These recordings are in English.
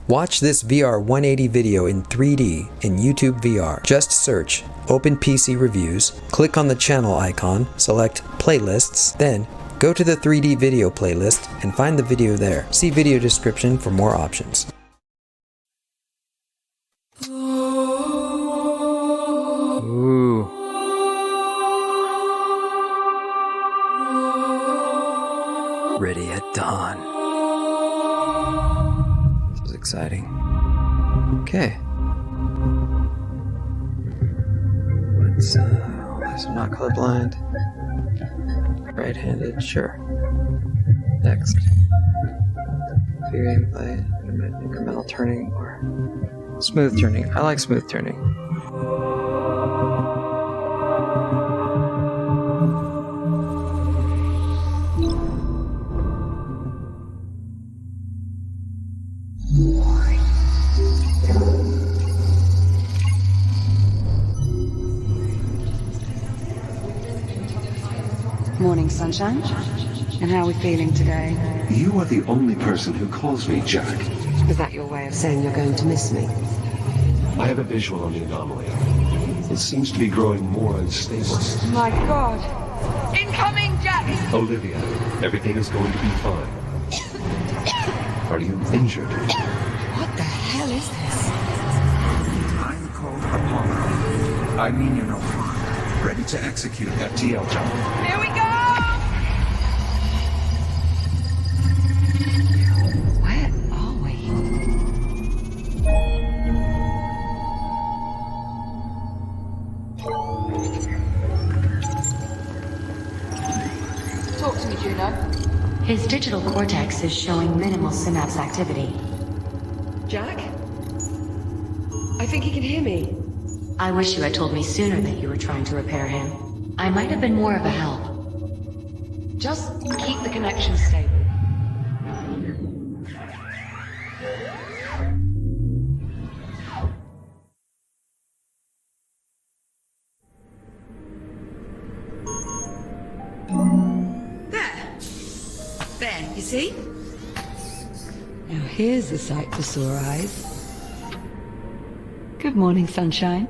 Watch this VR180 video in 3D in YouTube VR. Just search Open PC Reviews, click on the channel icon, select Playlists, then go to the 3D video playlist and find the video there. See video description for more options. Ooh. Ready at dawn. This is exciting. Okay. Let's, I'm not colorblind. Right-handed, sure. Next. Gameplay, incremental turning, or smooth turning. I like smooth turning. Morning, sunshine. And how are we feeling today? You are the only person who calls me Jack. Is that your way of saying you're going to miss me? I have a visual on the anomaly. It seems to be growing more unstable. My God! Incoming, Jack! Olivia, everything is going to be fine. Are you injured? What the hell is this? I'm called Apollo. I mean you no harm. Ready to execute that TL jump. Here we go! Where are we? Talk to me, Juno. His digital cortex is showing minimal synapse activity. Jack? I think he can hear me. I wish you had told me sooner that you were trying to repair him. I might have been more of a help. Just keep the connection stable. There, you see? Now here's a sight for sore eyes. Good morning, sunshine.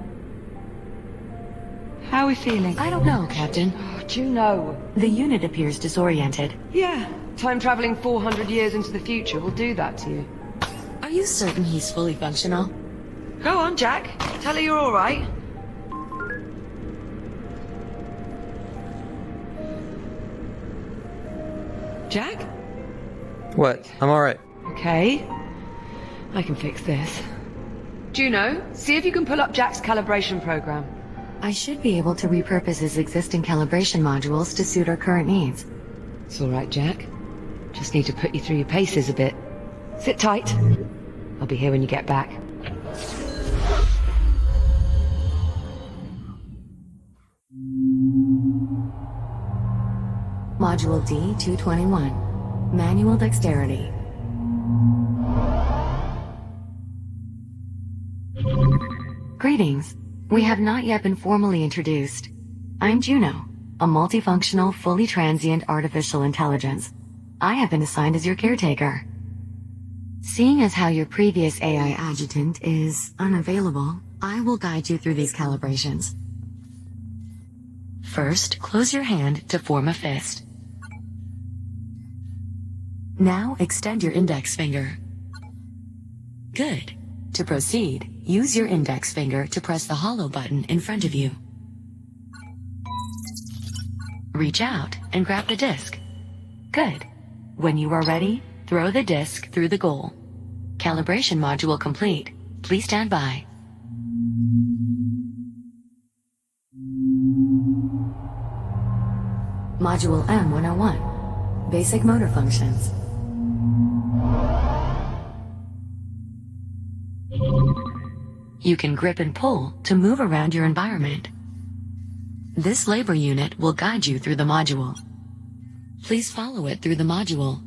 How are we feeling? I don't know, Captain. Oh, Juno. The unit appears disoriented. Yeah, time traveling 400 years into the future will do that to you. Are you certain he's fully functional? Go on, Jack. Tell her you're all right. Jack? What? I'm alright. Okay. I can fix this. Juno, see if you can pull up Jack's calibration program. I should be able to repurpose his existing calibration modules to suit our current needs. It's all right, Jack. Just need to put you through your paces a bit. Sit tight. I'll be here when you get back. Module D-221. Manual Dexterity. Greetings. We have not yet been formally introduced. I'm Juno, a multifunctional, fully transient artificial intelligence. I have been assigned as your caretaker. Seeing as how your previous AI adjutant is unavailable, I will guide you through these calibrations. First, close your hand to form a fist. Now extend your index finger. Good. To proceed, use your index finger to press the hollow button in front of you. Reach out and grab the disc. Good. When you are ready, throw the disc through the goal. Calibration module complete. Please stand by. Module M101. Basic motor functions. You can grip and pull to move around your environment. This labor unit will guide you through the module. Please follow it through the module.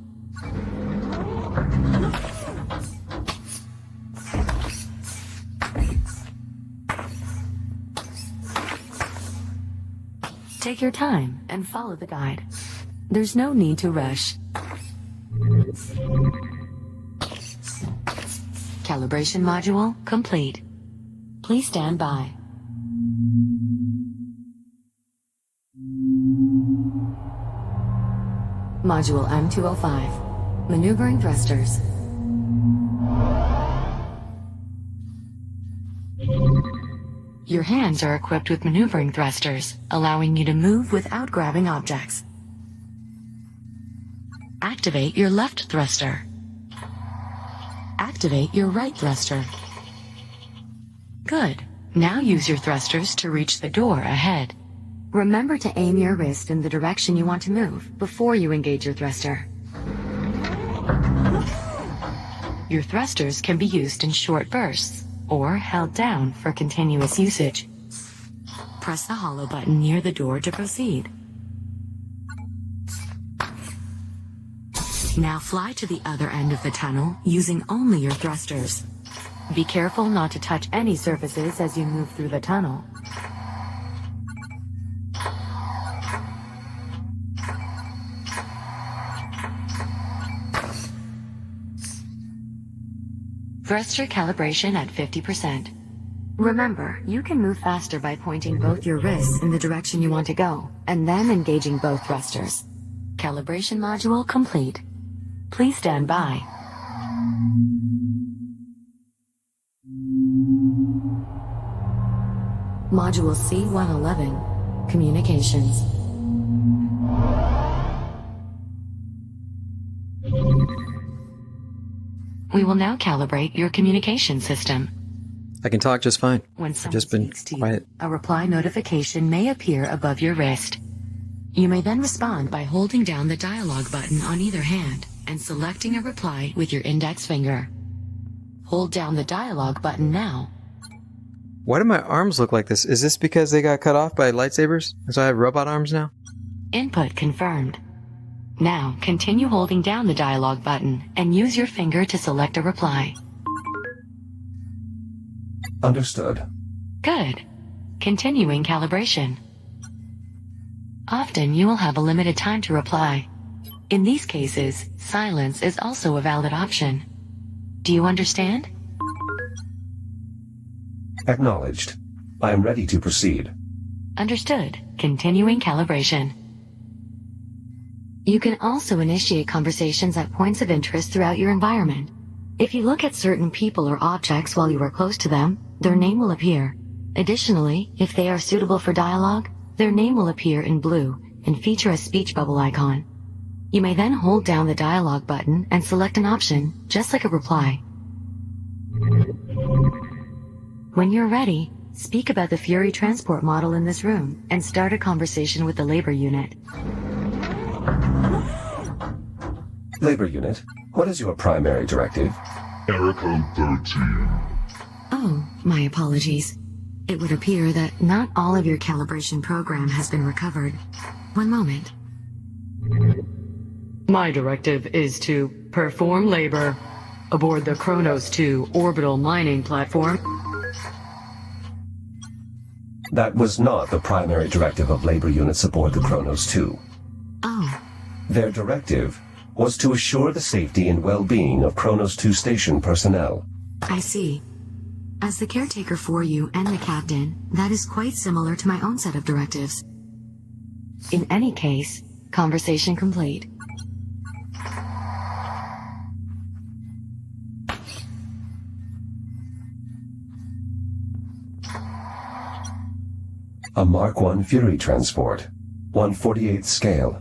Take your time and follow the guide. There's no need to rush. Calibration module complete. Please stand by. Module M205. Maneuvering thrusters. Your hands are equipped with maneuvering thrusters, allowing you to move without grabbing objects. Activate your left thruster. Activate your right thruster. Good. Now use your thrusters to reach the door ahead. Remember to aim your wrist in the direction you want to move before you engage your thruster. Your thrusters can be used in short bursts or held down for continuous usage. Press the hollow button near the door to proceed. Now fly to the other end of the tunnel using only your thrusters. Be careful not to touch any surfaces as you move through the tunnel. Thruster calibration at 50%. Remember, you can move faster by pointing both your wrists in the direction you want to go, and then engaging both thrusters. Calibration module complete. Please stand by. Module C111, Communications. We will now calibrate your communication system. I can talk just fine. When I've someone just been speaks to you, quiet. a reply notification may appear above your wrist. You may then respond by holding down the dialog button on either hand and selecting a reply with your index finger. Hold down the dialog button now. Why do my arms look like this? Is this because they got cut off by lightsabers? So I have robot arms now? Input confirmed. Now, continue holding down the dialog button and use your finger to select a reply. Understood. Good. Continuing calibration. Often you will have a limited time to reply. In these cases, silence is also a valid option. Do you understand? Acknowledged. I am ready to proceed. Understood. Continuing calibration. You can also initiate conversations at points of interest throughout your environment. If you look at certain people or objects while you are close to them, their name will appear. Additionally, if they are suitable for dialogue, their name will appear in blue and feature a speech bubble icon. You may then hold down the dialog button and select an option, just like a reply. When you're ready, speak about the Fury transport model in this room and start a conversation with the labor unit. Labor unit, what is your primary directive? Error code 13. Oh, my apologies. It would appear that not all of your calibration program has been recovered. One moment. My directive is to perform labor aboard the Kronos 2 orbital mining platform. That was not the primary directive of labor units aboard the Kronos 2. Oh, Their directive was to assure the safety and well-being of Kronos 2 station personnel. I see. As the caretaker for you and the captain, that is quite similar to my own set of directives. In any case, conversation complete. A Mark I Fury transport, 1/48th scale.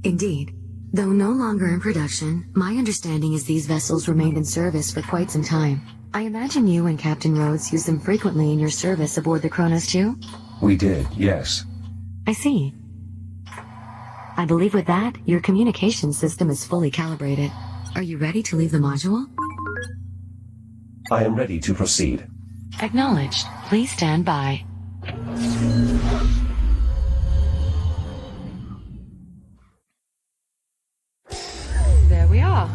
Indeed. Though no longer in production, my understanding is these vessels remained in service for quite some time. I imagine you and Captain Rhodes use them frequently in your service aboard the Kronos 2? We did, yes. I see. I believe with that, your communication system is fully calibrated. Are you ready to leave the module? I am ready to proceed. Acknowledged. Please stand by. There we are.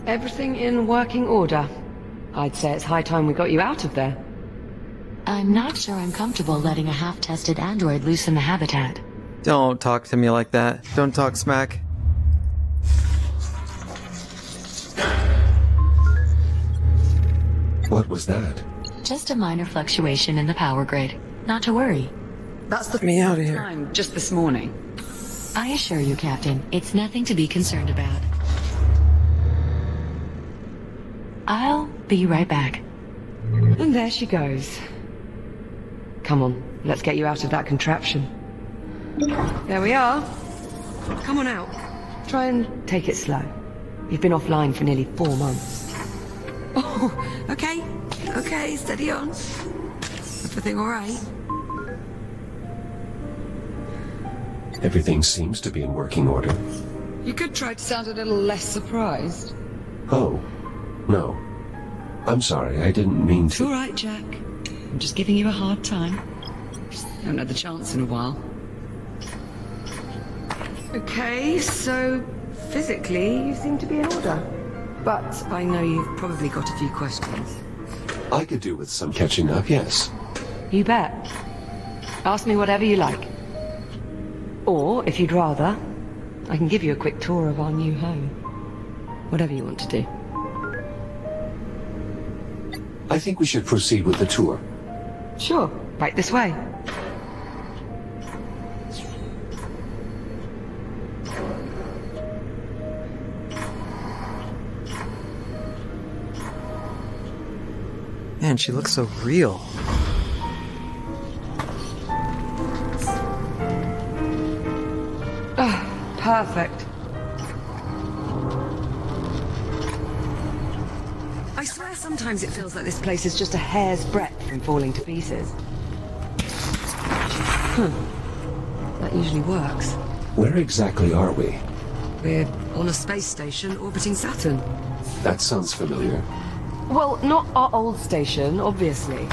Everything in working order. I'd say it's high time we got you out of there. I'm not sure I'm comfortable letting a half-tested android loose in the habitat. Don't talk to me like that. Don't talk smack. What was that? Just a minor fluctuation in the power grid. Not to worry. That's the Me out of here. time just this morning. I assure you, Captain, it's nothing to be concerned about. I'll be right back. And there she goes. Come on, let's get you out of that contraption. There we are. Come on out. Try and take it slow. You've been offline for nearly 4 months. Oh, okay. Okay, steady on. Everything all right? Everything seems to be in working order. You could try to sound a little less surprised. Oh, no. I'm sorry, I didn't mean It's all to. right, Jack. I'm just giving you a hard time. Just haven't had the chance in a while. Okay, so physically you seem to be in order. But I know you've probably got a few questions. I could do with some catching up, yes. You bet. Ask me whatever you like. Or, if you'd rather, I can give you a quick tour of our new home. Whatever you want to do. I think we should proceed with the tour. Sure, right this way. Man, she looks so real. Perfect. I swear sometimes it feels like this place is just a hair's breadth from falling to pieces. That usually works. Where exactly are we? We're on a space station orbiting Saturn. That sounds familiar. Well, not our old station, obviously.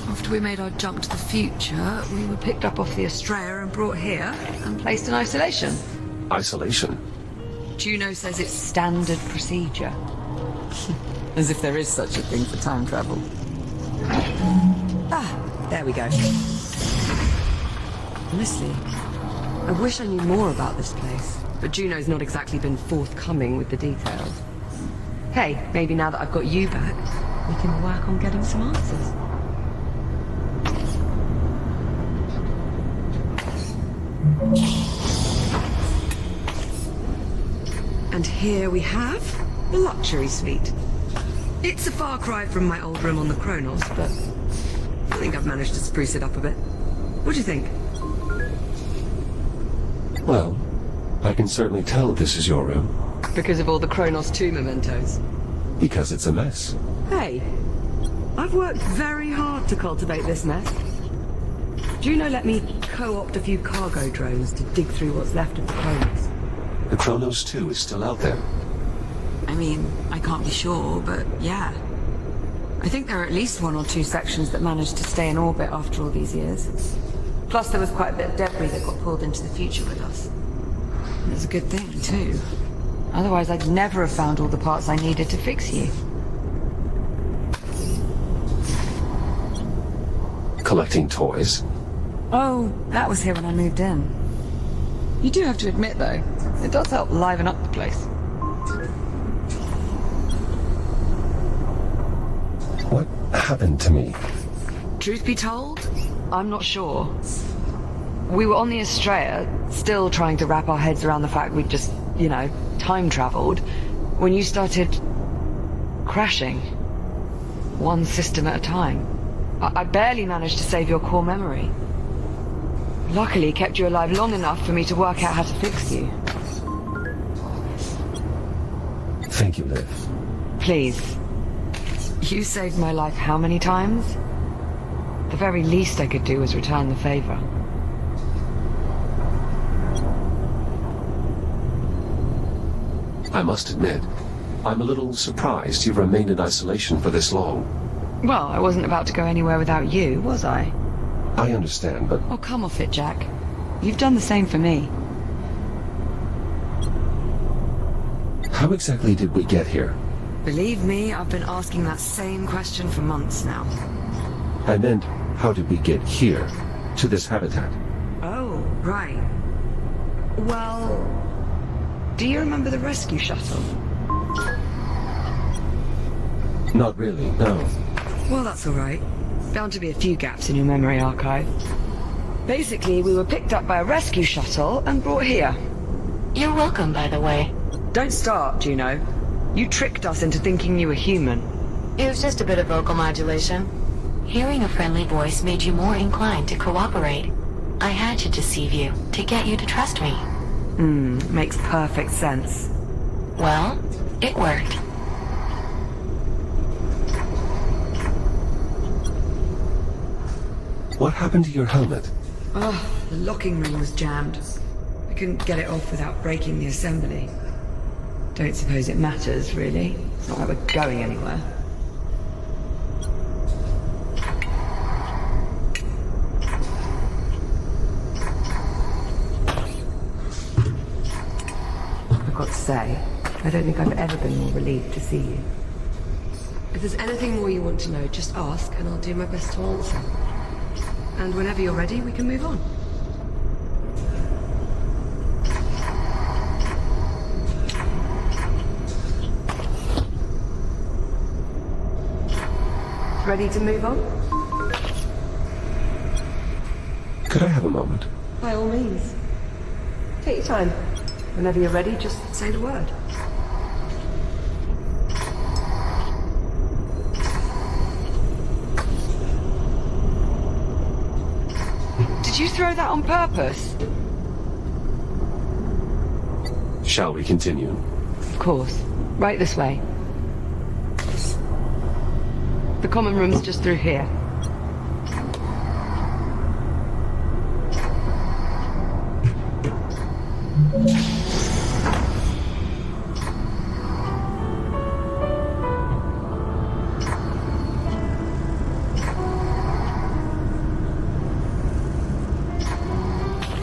After we made our jump to the future, we were picked up off the Australia and brought here and placed in isolation. Isolation? Juno says it's standard procedure. As if there is such a thing for time travel. There we go. Honestly, I wish I knew more about this place, but Juno's not exactly been forthcoming with the details. Hey, maybe now that I've got you back, we can work on getting some answers. And here we have the luxury suite. It's a far cry from my old room on the Kronos, but I think I've managed to spruce it up a bit. What do you think? Well, I can certainly tell this is your room. Because of all the Kronos 2 mementos. Because it's a mess. Hey, I've worked very hard to cultivate this mess. Juno let me co-opt a few cargo drones to dig through what's left of the Kronos. The Kronos 2 is still out there. I mean, I can't be sure, but yeah. I think there are at least 1 or 2 sections that managed to stay in orbit after all these years. Plus there was quite a bit of debris that got pulled into the future with us. And it's a good thing, too. Otherwise I'd never have found all the parts I needed to fix you. Collecting toys. Oh, that was here when I moved in. You do have to admit, though, it does help liven up the place. What happened to me? Truth be told, I'm not sure. We were on the Australia, still trying to wrap our heads around the fact we'd just, time traveled, when you started crashing. One system at a time. I barely managed to save your core memory. Luckily, kept you alive long enough for me to work out how to fix you. Thank you, Liv. Please. You saved my life how many times? The very least I could do was return the favor. I must admit, I'm a little surprised you've remained in isolation for this long. Well, I wasn't about to go anywhere without you, was I? I understand, but Oh, come off it, Jack. You've done the same for me. how exactly did we get here? Believe me, I've been asking that same question for months now. I meant, how did we get here, to this habitat? Oh, right. Well, do you remember the rescue shuttle? Not really, no. Well, that's all right. Bound to be a few gaps in your memory archive. Basically, we were picked up by a rescue shuttle and brought here. You're welcome, by the way. Don't start, Juno. You tricked us into thinking you were human. It was just a bit of vocal modulation. Hearing a friendly voice made you more inclined to cooperate. I had to deceive you, to get you to trust me. Makes perfect sense. Well, it worked. What happened to your helmet? Oh, the locking ring was jammed. I couldn't get it off without breaking the assembly. Don't suppose it matters, really. It's not like we're going anywhere. I've got to say, I don't think I've ever been more relieved to see you. If there's anything more you want to know, just ask and I'll do my best to answer. And whenever you're ready, we can move on. Ready to move on? Could I have a moment? By all means. Take your time. Whenever you're ready, just say the word. Did you throw that on purpose? Shall we continue? Of course. Right this way. The common room's just through here.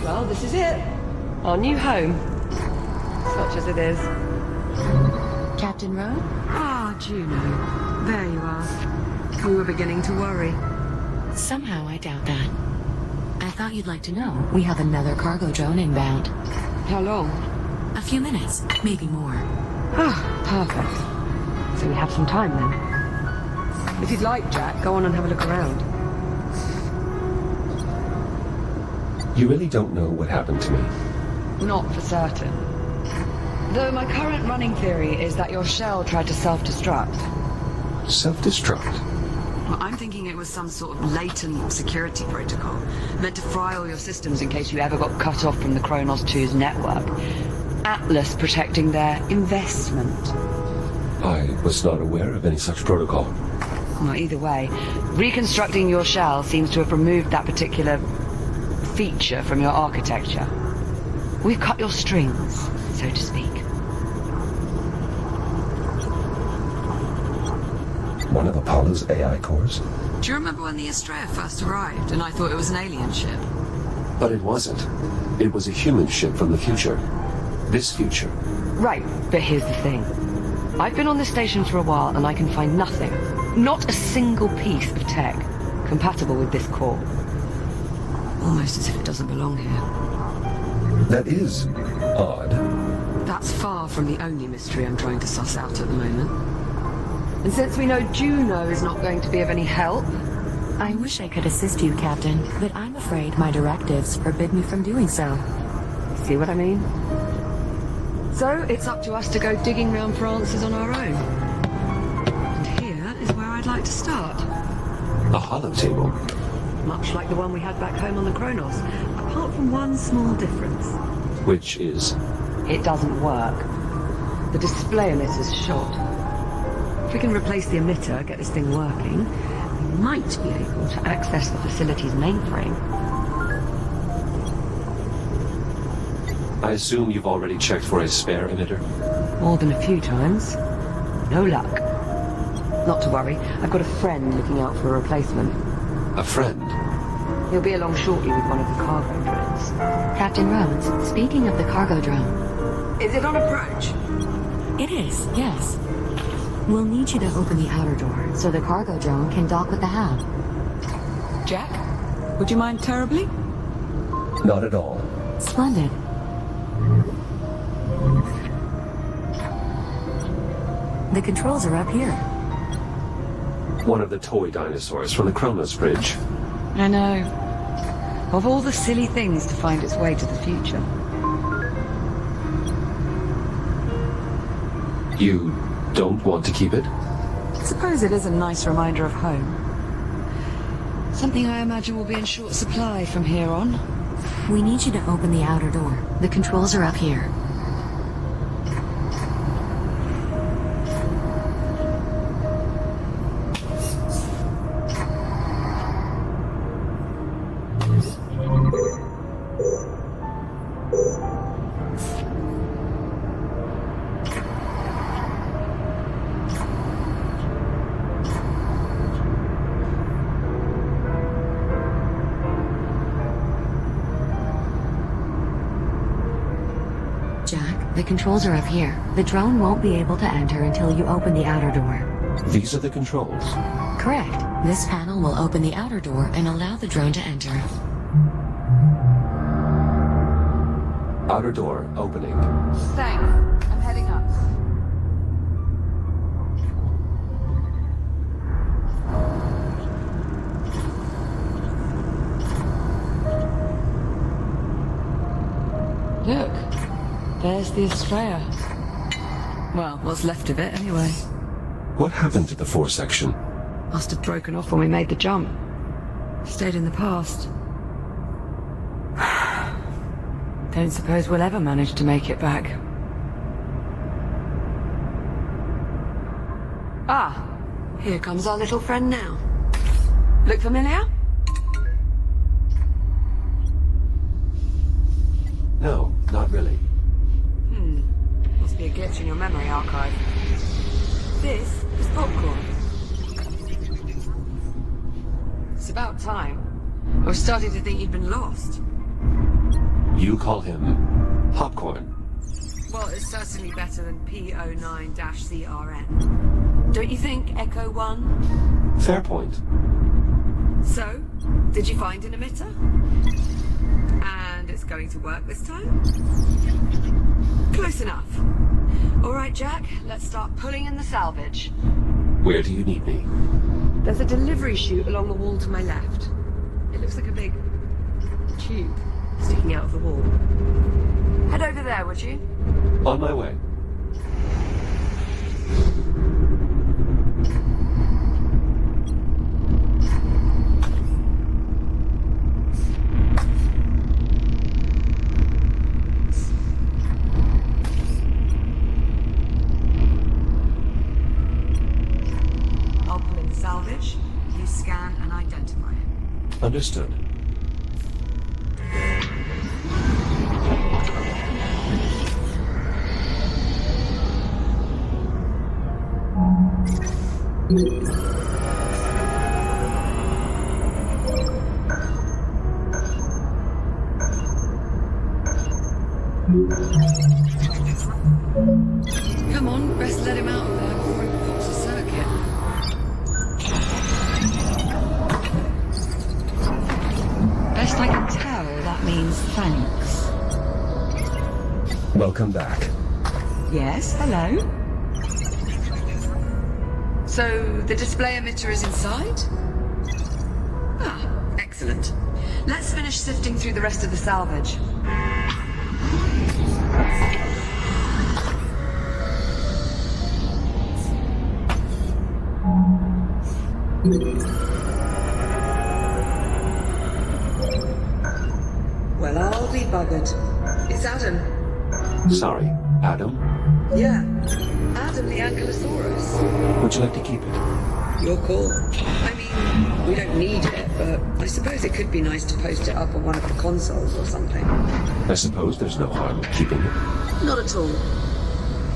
Well, this is it. Our new home. Such as it is. Captain Rowe? Ah, Juno. There you are. We were beginning to worry. Somehow I doubt that. I thought you'd like to know. We have another cargo drone inbound. How long? A few minutes, maybe more. Ah, perfect. So we have some time then. If you'd like, Jack, go on and have a look around. You really don't know what happened to me. Not for certain. Though my current running theory is that your shell tried to self-destruct. Self-destruct? Well, I'm thinking it was some sort of latent security protocol, meant to fry all your systems in case you ever got cut off from the Kronos 2's network. Atlas protecting their investment. I was not aware of any such protocol. Well, either way, reconstructing your shell seems to have removed that particular feature from your architecture. We've cut your strings, so to speak. One of Apollo's AI cores? Do you remember when the Astrea first arrived and I thought it was an alien ship? But it wasn't. It was a human ship from the future. This future. Right, but here's the thing. I've been on this station for a while and I can find nothing, not a single piece of tech, compatible with this core. Almost as if it doesn't belong here. That is odd. That's far from the only mystery I'm trying to suss out at the moment. And since we know Juno is not going to be of any help... I wish I could assist you, Captain, but I'm afraid my directives forbid me from doing so. See what I mean? So, it's up to us to go digging round for answers on our own. And here is where I'd like to start. A hollow table. Much like the one we had back home on the Kronos, apart from one small difference. Which is? It doesn't work. The display emitter's shot. If we can replace the emitter, get this thing working, we might be able to access the facility's mainframe. I assume you've already checked for a spare emitter? More than a few times. No luck. Not to worry, I've got a friend looking out for a replacement. A friend? He'll be along shortly with one of the cargo drones. Captain Rhodes, speaking of the cargo drone. Is it on approach? It is, yes. We'll need you to open the outer door so the cargo drone can dock with the hab. Jack? Would you mind terribly? Not at all. Splendid. The controls are up here. One of the toy dinosaurs from the Kronos Bridge. I know. Of all the silly things to find its way to the future. You don't want to keep it? I suppose it is a nice reminder of home. Something I imagine will be in short supply from here on. We need you to open the outer door. The controls are up here. Jack, the controls are up here. The drone won't be able to enter until you open the outer door. These are the controls. Correct. This panel will open the outer door and allow the drone to enter. Outer door opening. Thanks. I'm heading up. Look. There's the Estrella. Well, what's left of it, anyway. What happened to the 4 section? Must have broken off when we made the jump. Stayed in the past. Don't suppose we'll ever manage to make it back. Ah, here comes our little friend now. Look familiar? No, not really. Must be a glitch in your memory archive. This is popcorn. It's about time. I was starting to think you'd been lost. You call him Popcorn. Well, it's certainly better than P09-CRN. Don't you think, Echo 1? Fair point. So, did you find an emitter? And it's going to work this time? Close enough. All right, Jack, let's start pulling in the salvage. Where do you need me? There's a delivery chute along the wall to my left. It looks like a big tube sticking out of the wall. Head over there, would you? On my way. I'll pull in salvage. You scan and identify it. Understood. Come on, best let him out of there before he pops a circuit. Best I can tell, that means thanks. Welcome back. Yes, hello. So, the display emitter is inside? Ah, excellent. Let's finish sifting through the rest of the salvage. Well, I'll be buggered. It's Adam. Sorry, Adam. Yeah, Adam the Ankylosaurus. Would you like to keep it? Your call. I mean, we don't need it, but I suppose it could be nice to post it up on one of the consoles or something. I suppose there's no harm in keeping it. Not at all.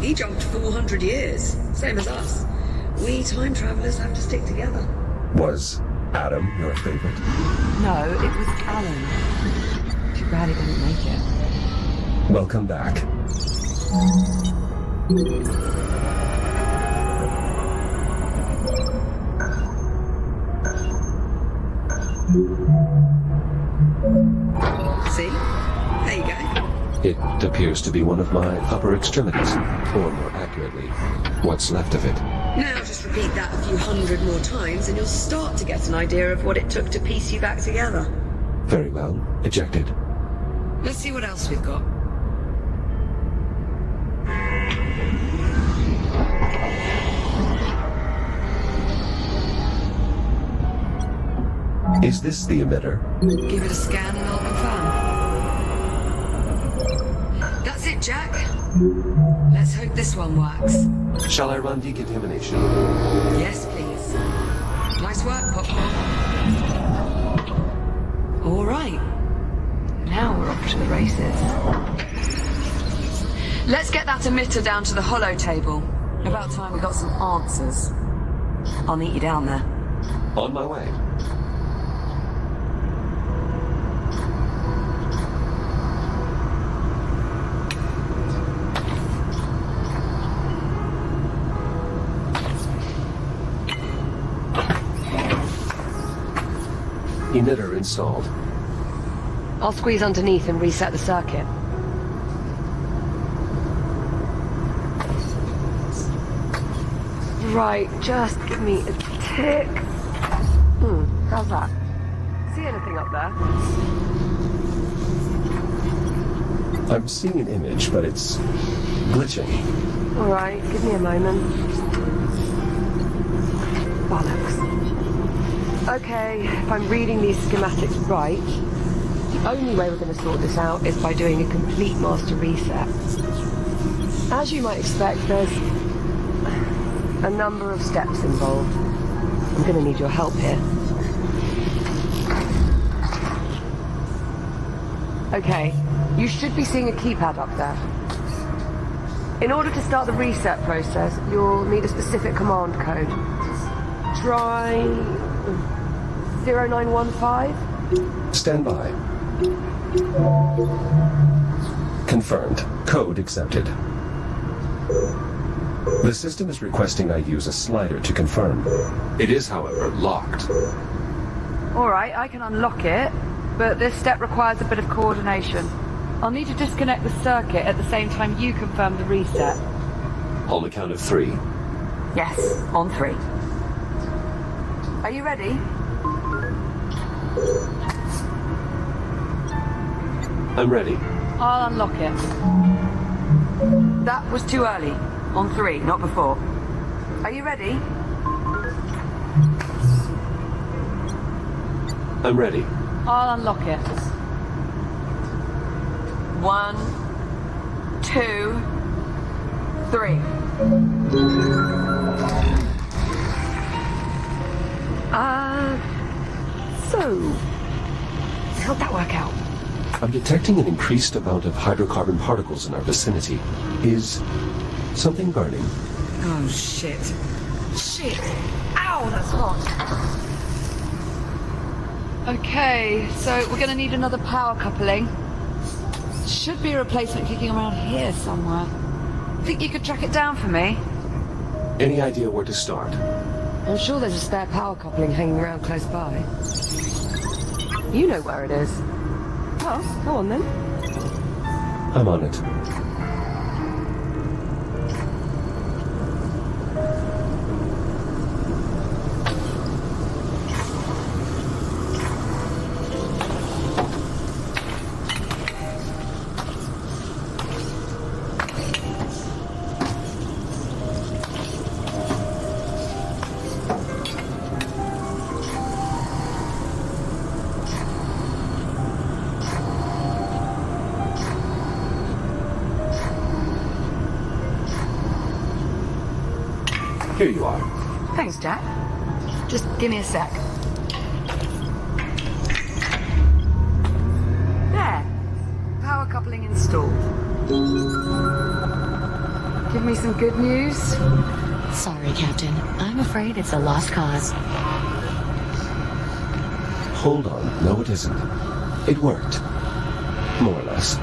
He jumped 400 years, same as us. We time travelers have to stick together. Was Adam your favorite? No, it was Alan. Too bad he didn't make it. Welcome back. See? There you go. It appears to be one of my upper extremities, or more accurately, what's left of it. Now just repeat that a few hundred more times and you'll start to get an idea of what it took to piece you back together. Very well. Ejected. Let's see what else we've got. Is this the emitter? Give it a scan and I'll confirm. That's it, Jack. Let's hope this one works. Shall I run decontamination? Yes, please. Nice work, Popcorn. All right. Now we're off to the races. Let's get that emitter down to the hollow table. About time we got some answers. I'll meet you down there. On my way. Emitter installed. I'll squeeze underneath and reset the circuit. Right, just give me a tick. How's that? See anything up there? I'm seeing an image, but it's glitching. All right, give me a moment. Bollocks. Okay, if I'm reading these schematics right, the only way we're going to sort this out is by doing a complete master reset. As you might expect, there's a number of steps involved. I'm going to need your help here. Okay, you should be seeing a keypad up there. In order to start the reset process, you'll need a specific command code. Try 0915? Stand by. Confirmed. Code accepted. The system is requesting I use a slider to confirm. It is, however, locked. All right, I can unlock it, but this step requires a bit of coordination. I'll need to disconnect the circuit at the same time you confirm the reset. On the count of 3. Yes, on 3. Are you ready? I'm ready. I'll unlock it. That was too early. On 3, not before. Are you ready? I'm ready. I'll unlock it. 1, 2, 3. So, how'd that work out? I'm detecting an increased amount of hydrocarbon particles in our vicinity. Is something burning? Oh, shit. Shit! Ow, that's hot. Okay, so we're gonna need another power coupling. Should be a replacement kicking around here somewhere. Think you could track it down for me? Any idea where to start? I'm sure there's a spare power coupling hanging around close by. You know where it is. Well, go on then. I'm on it. Here you are. Thanks, Jack. Just give me a sec. There. Power coupling installed. Give me some good news. Sorry, Captain. I'm afraid it's a lost cause. Hold on. No, it isn't. It worked. More or less.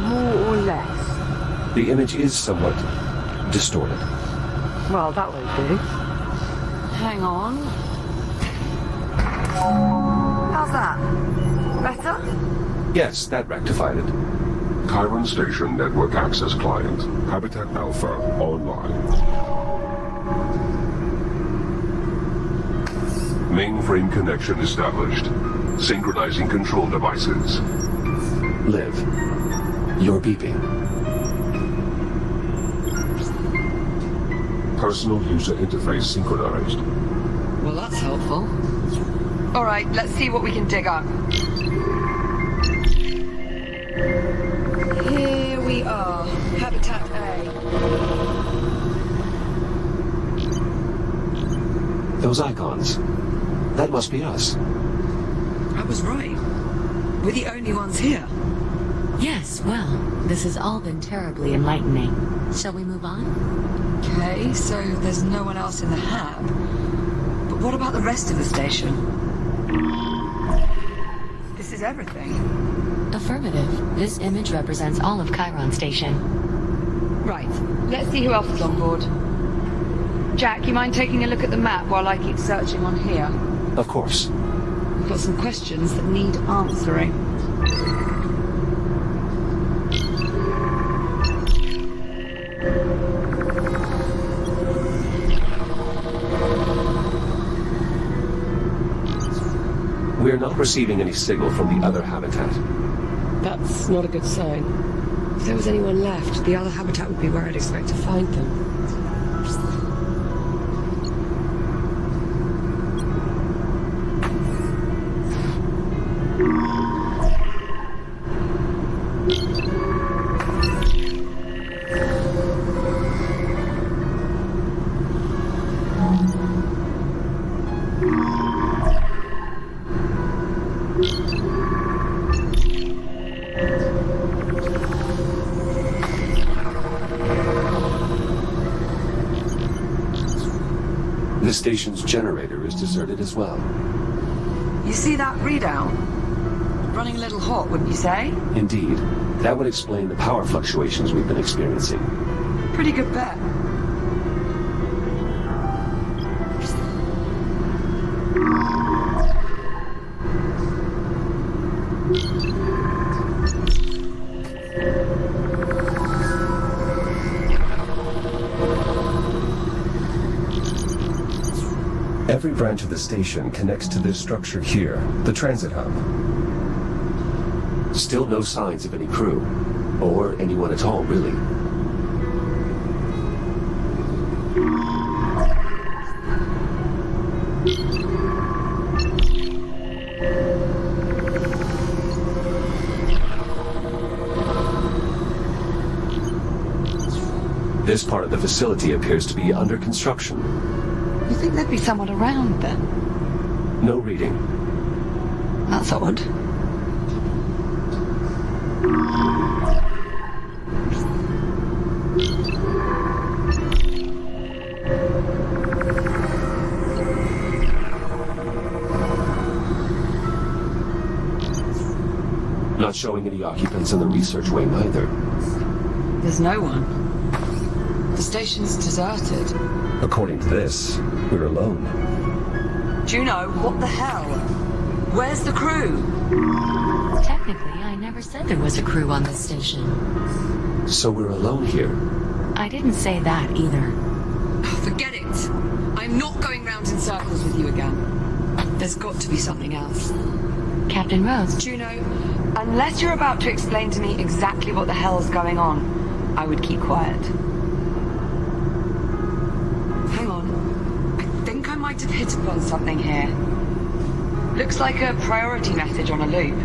More or less. The image is somewhat distorted. Well, that won't do. Hang on. How's that? Better? Yes, that rectified it. Chiron Station Network Access Client. Habitat Alpha online. Mainframe connection established. Synchronizing control devices. Liv, you're beeping. Personal user interface synchronized. Well, that's helpful. All right, let's see what we can dig up. Here we are, Habitat A. Those icons. That must be us. I was right. We're the only ones here. Yes, well, this has all been terribly enlightening. Shall we move on? Okay, so there's no one else in the hab. But what about the rest of the station? This is everything. Affirmative. This image represents all of Chiron Station. Right, let's see who else is on board. Jack, you mind taking a look at the map while I keep searching on here? Of course. I've got some questions that need answering. We're not receiving any signal from the other habitat. That's not a good sign. If there was anyone left, the other habitat would be where I'd expect to find them. The station's generator is deserted as well. You see that readout? Running a little hot, wouldn't you say? Indeed. That would explain the power fluctuations we've been experiencing. Pretty good bet. Every branch of the station connects to this structure here, the transit hub. Still no signs of any crew, or anyone at all, really. This part of the facility appears to be under construction. You think there'd be someone around then? No reading. That's odd. Not showing any occupants in the research wing either. There's no one. The station's deserted. According to this, we're alone. Juno, what the hell? Where's the crew? Technically, I never said there was a crew on this station. So we're alone here. I didn't say that either. Oh, forget it. I'm not going round in circles with you again. There's got to be something else. Captain Rhodes, Juno, unless you're about to explain to me exactly what the hell's going on, I would keep quiet. Hang on. I think I might have hit upon something here. Looks like a priority message on a loop.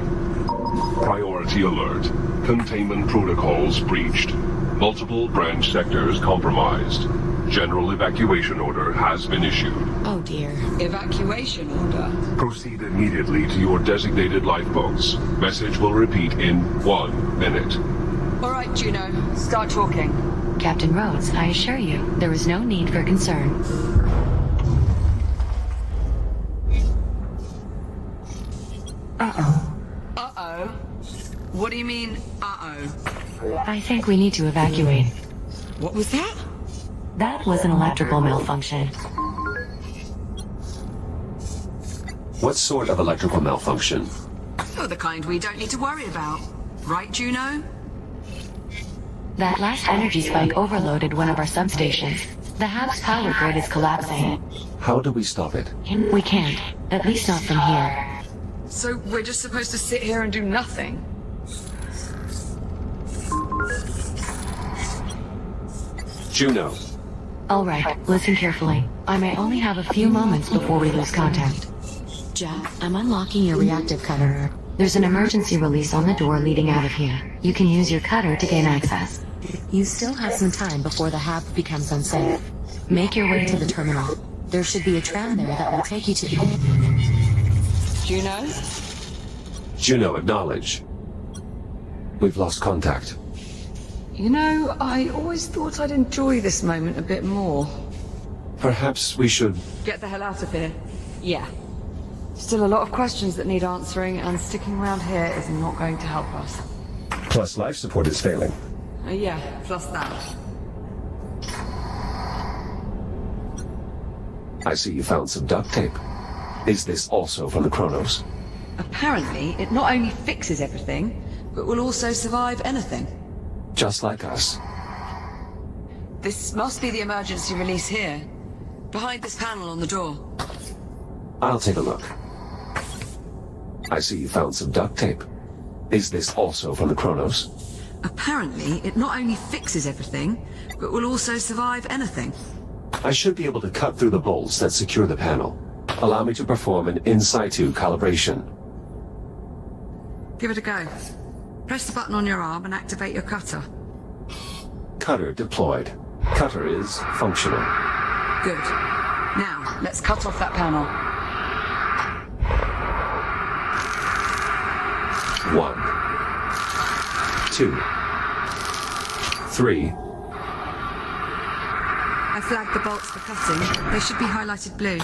Priority alert. Containment protocols breached. Multiple branch sectors compromised. General evacuation order has been issued. oh dear. Evacuation order. Proceed immediately to your designated lifeboats. Message will repeat in 1 minute. All right, Juno, start talking. Captain Rhodes, I assure you, there is no need for concern. Uh-oh. Uh-oh? What do you mean, uh-oh? I think we need to evacuate. What was that? That was an electrical malfunction. What sort of electrical malfunction? Oh, the kind we don't need to worry about. Right, Juno? That last energy spike overloaded one of our substations. The hab's power grid is collapsing. How do we stop it? We can't. At least not from here. So we're just supposed to sit here and do nothing? Juno. All right, listen carefully. I may only have a few moments before we lose contact. Jack, I'm unlocking your reactive cutter. There's an emergency release on the door leading out of here. You can use your cutter to gain access. You still have some time before the hab becomes unsafe. Make your way to the terminal. There should be a tram there that will take you to... Juno? Juno, acknowledge. We've lost contact. You know, I always thought I'd enjoy this moment a bit more. Perhaps we should... Get the hell out of here. Yeah. Still a lot of questions that need answering, and sticking around here is not going to help us. Plus life support is failing. Yeah, plus that. I see you found some duct tape. Is this also from the Chronos? Apparently, it not only fixes everything, but will also survive anything. Just like us. This must be the emergency release here. Behind this panel on the door. I'll take a look. I see you found some duct tape. Is this also from the Chronos? Apparently, it not only fixes everything, but will also survive anything. I should be able to cut through the bolts that secure the panel. Allow me to perform an in-situ calibration. Give it a go. Press the button on your arm and activate your cutter. Cutter deployed. Cutter is functional. Good. Now, let's cut off that panel. 1, 2, 3. I flagged the bolts for cutting. They should be highlighted blue.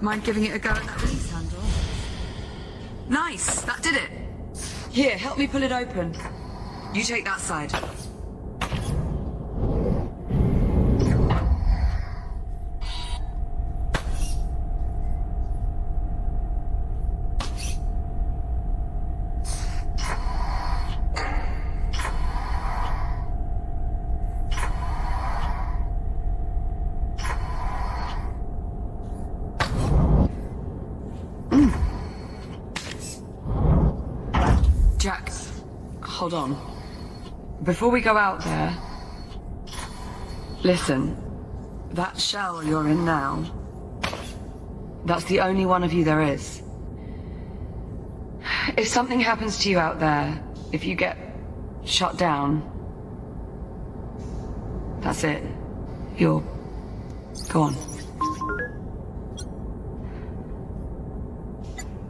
Mind giving it a go at that release handle? Nice! That did it! Here, help me pull it open. You take that side. Jack, hold on. Before we go out there, listen, that shell you're in now, that's the only one of you there is. If something happens to you out there, if you get shut down, that's it. You're gone.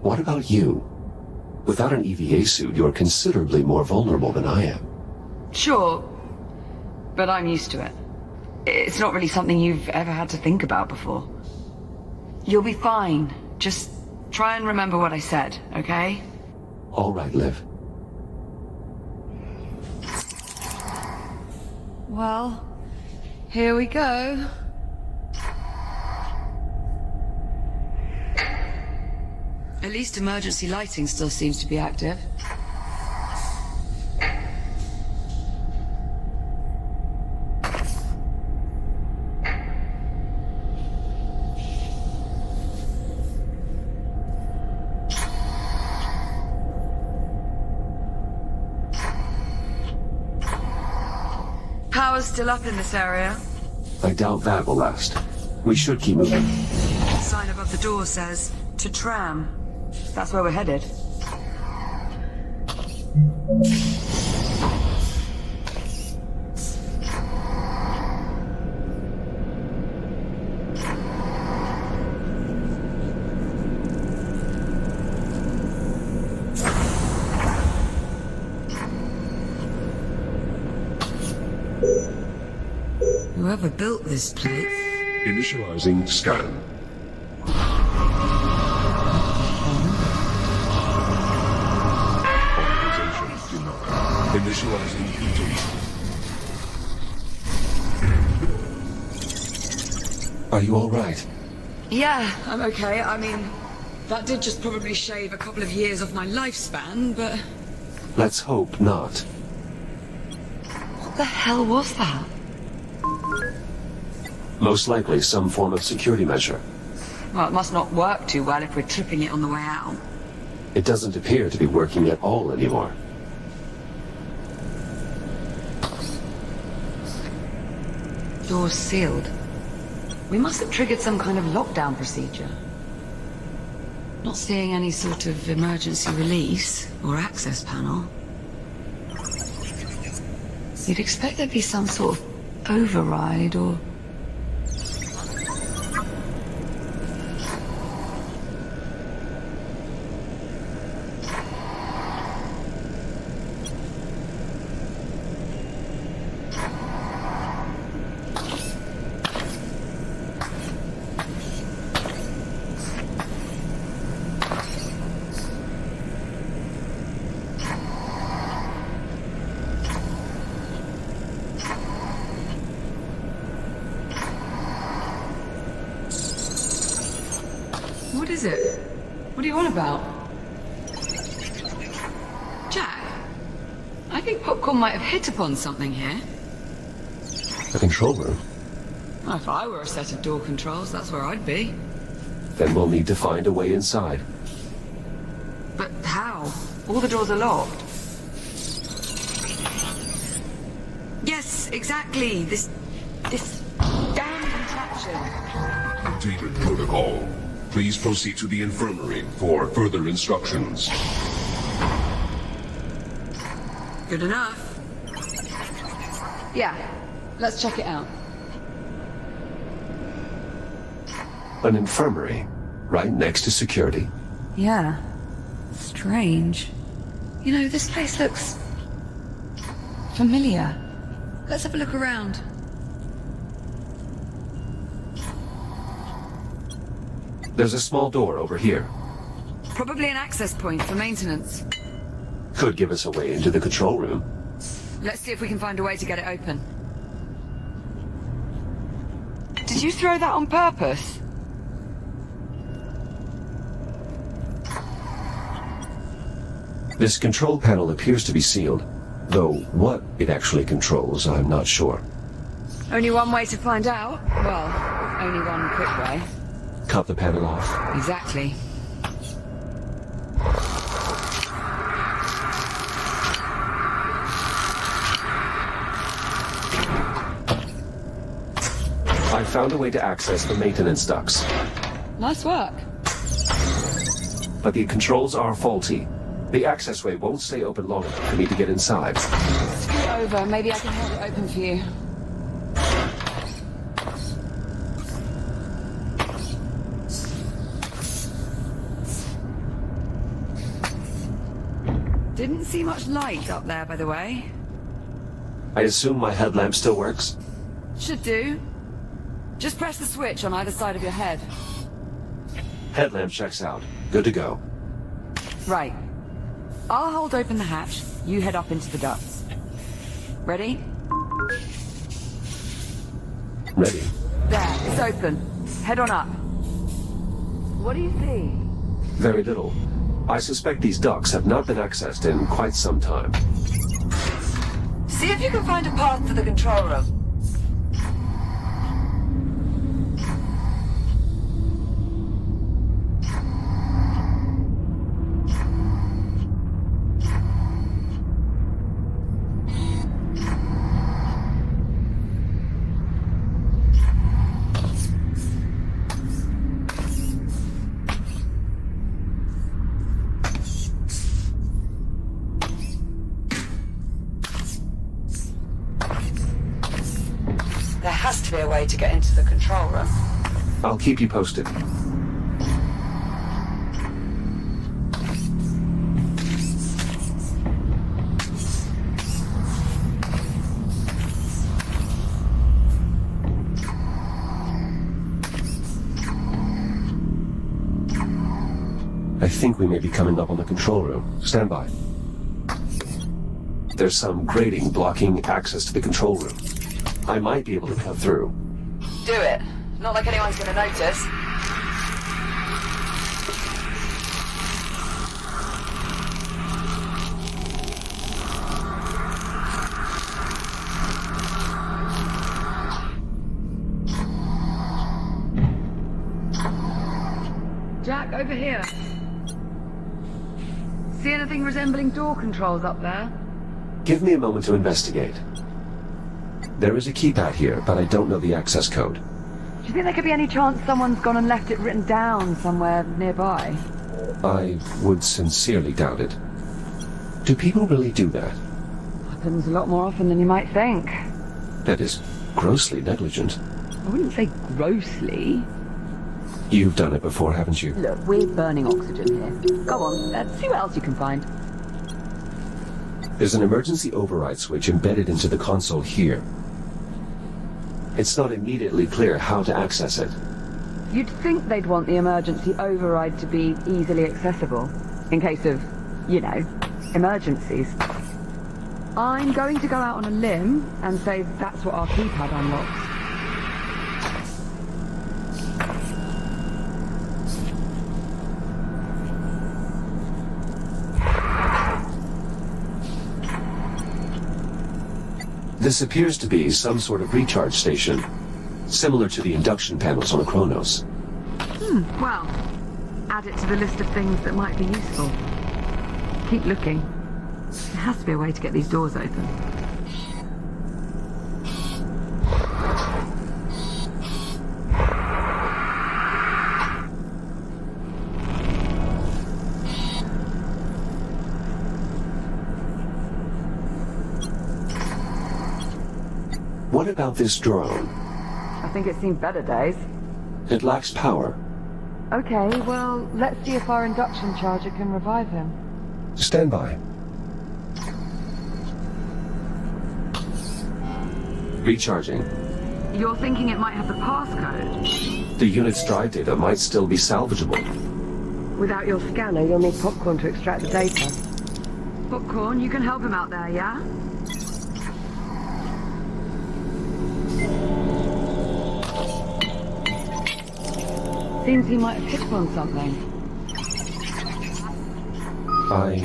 What about you? Without an EVA suit, you're considerably more vulnerable than I am. Sure, but I'm used to it. It's not really something you've ever had to think about before. You'll be fine. Just try and remember what I said, okay? All right, Liv. Well, here we go. At least emergency lighting still seems to be active. Power's still up in this area. I doubt that will last. We should keep moving. The sign above the door says, to Tram. That's where we're headed. Whoever built this place... Initializing scan. Authorization denied. Initializing PT. Are you all right? Yeah, I'm okay. I mean, that did just probably shave a couple of years off my lifespan, but... Let's hope not. What the hell was that? Most likely some form of security measure. Well, it must not work too well if we're tripping it on the way out. It doesn't appear to be working at all anymore. Door's sealed. We must have triggered some kind of lockdown procedure. Not seeing any sort of emergency release or access panel. You'd expect there'd be some sort of override or... What is it? What are you on about? Jack, I think Popcorn might have hit upon something here. A control room? Well, if I were a set of door controls, that's where I'd be. Then we'll need to find a way inside. But how? All the doors are locked. Yes, exactly. This damn contraption. Containment protocol. Please proceed to the infirmary for further instructions. Good enough. Yeah, let's check it out. An infirmary, right next to security. Yeah. Strange. You know, this place looks... familiar. Let's have a look around. There's a small door over here. Probably an access point for maintenance. Could give us a way into the control room. Let's see if we can find a way to get it open. Did you throw that on purpose? This control panel appears to be sealed, though what it actually controls, I'm not sure. Only one way to find out. Well, only one quick way. Cut the panel off. Exactly. I found a way to access the maintenance ducts, Nice work. but the controls are faulty. The accessway won't stay open long enough for me to get inside. Scoot over. Maybe I can hold it open for you. Didn't see much light up there, by the way. I assume my headlamp still works? Should do. Just press the switch on either side of your head. Headlamp checks out. Good to go. Right. I'll hold open the hatch. You head up into the ducts. Ready? Ready. There, it's open. Head on up. What do you see? Very little. I suspect these ducts have not been accessed in quite some time. See if you can find a path to the control room. There has to be a way to get into the control room. I'll keep you posted. I think we may be coming up on the control room. Stand by. There's some grating blocking access to the control room. I might be able to cut through. Do it. Not like anyone's gonna notice. Jack, over here. See anything resembling door controls up there? Give me a moment to investigate. There is a keypad here, but I don't know the access code. Do you think there could be any chance someone's gone and left it written down somewhere nearby? I would sincerely doubt it. Do people really do that? Happens a lot more often than you might think. That is grossly negligent. I wouldn't say grossly. You've done it before, haven't you? Look, we're burning oxygen here. Go on, let's see what else you can find. There's an emergency override switch embedded into the console here. It's not immediately clear how to access it. You'd think they'd want the emergency override to be easily accessible, in case of, you know, emergencies. I'm going to go out on a limb and say that's what our keypad unlocks. This appears to be some sort of recharge station, similar to the induction panels on a Kronos. Well, add it to the list of things that might be useful. Keep looking. There has to be a way to get these doors open. What about this drone? I think it's seen better days. It lacks power. Okay, well, let's see if our induction charger can revive him. Stand by. Recharging. You're thinking it might have the passcode? The unit's drive data might still be salvageable. Without your scanner, you'll need Popcorn to extract the data. Popcorn, you can help him out there, yeah? Seems he might have hit upon something. I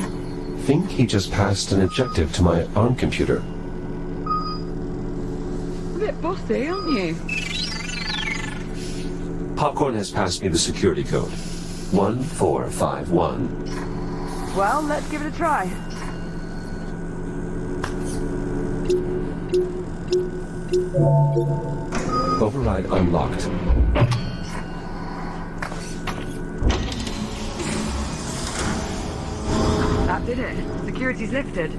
think he just passed an objective to my ARM computer. A bit bossy, aren't you? Popcorn has passed me the security code. 1451. Well, let's give it a try. Override unlocked. That did it. Security's lifted.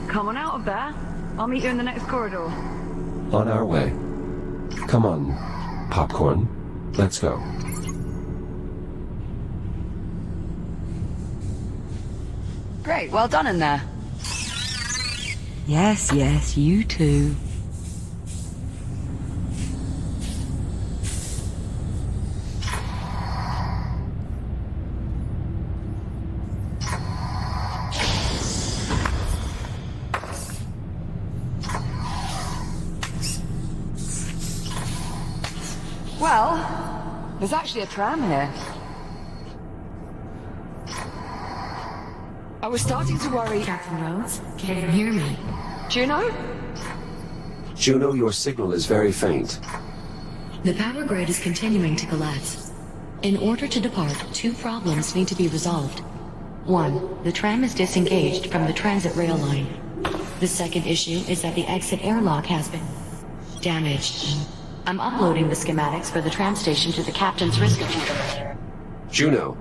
Come on out of there. I'll meet you in the next corridor. On our way. Come on, Popcorn. Let's go. Great, well done in there. Yes, yes, you too. Well, there's actually a tram here. I was starting to worry... Captain Rhodes, can you hear me? Juno? Juno, your signal is very faint. The power grid is continuing to collapse. In order to depart, two problems need to be resolved. One, the tram is disengaged from the transit rail line. The second issue is that the exit airlock has been damaged. I'm uploading the schematics for the tram station to the captain's wrist computer. Juno.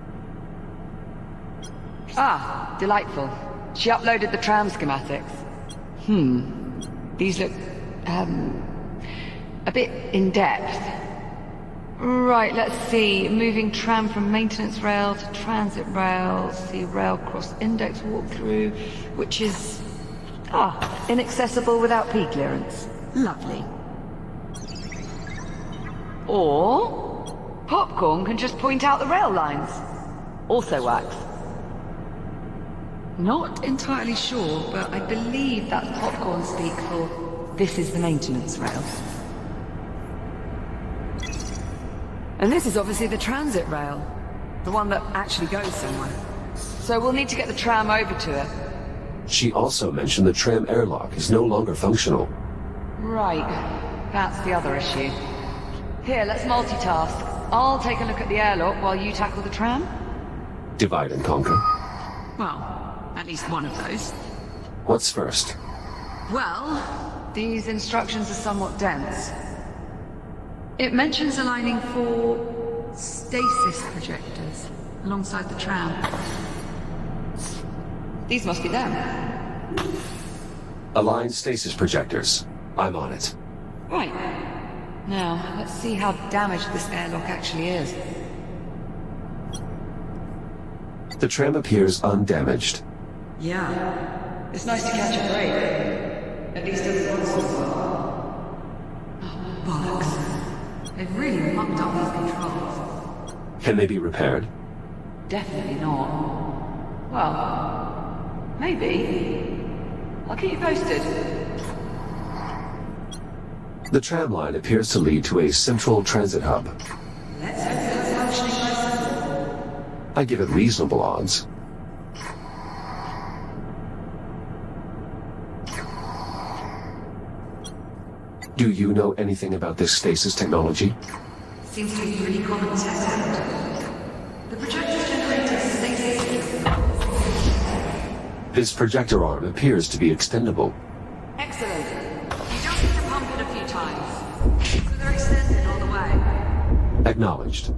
Ah, delightful. She uploaded the tram schematics. These look, a bit in-depth. Right, let's see. Moving tram from maintenance rail to transit rail. See rail cross index walkthrough, which is, inaccessible without P clearance. Lovely. Or, Popcorn can just point out the rail lines. Also wax. Not entirely sure, but I believe that's Popcorn speak for this is the maintenance rail. And this is obviously the transit rail. The one that actually goes somewhere. So we'll need to get the tram over to it. She also mentioned the tram airlock is no longer functional. Right. That's the other issue. Here, let's multitask. I'll take a look at the airlock while you tackle the tram. Divide and conquer. Well, at least one of those. What's first? Well, these instructions are somewhat dense. It mentions aligning 4 stasis projectors alongside the tram. These must be them. Align stasis projectors. I'm on it. Right. Now, let's see how damaged this airlock actually is. The tram appears undamaged. Yeah. It's nice to catch a break. At least it's once in a while. Oh, bollocks. They've really mucked up these controls. Can they be repaired? Definitely not. Well, maybe. I'll keep you posted. The tram line appears to lead to a central transit hub. Let's hope it's functioning nice. I give it reasonable odds. Do you know anything about this stasis technology? Seems to be pretty common tech. The projectors generate a stasis. This projector arm appears to be extendable. Excellent. You just need to pump it a few times. So they're extended all the way. Acknowledged.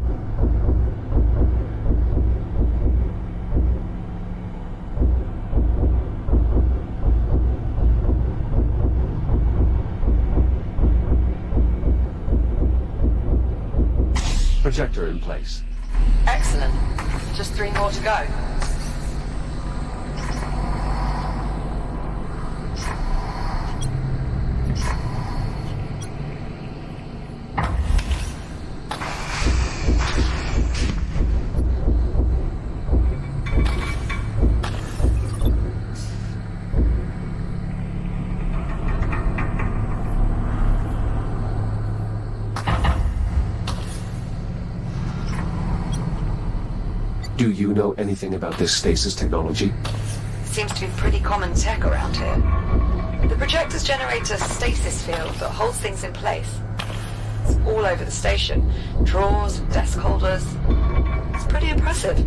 Projector in place. Excellent. Just 3 more to go. Do you know anything about this stasis technology? Seems to be pretty common tech around here. The projectors generate a stasis field that holds things in place. It's all over the station. Drawers, desk holders. It's pretty impressive.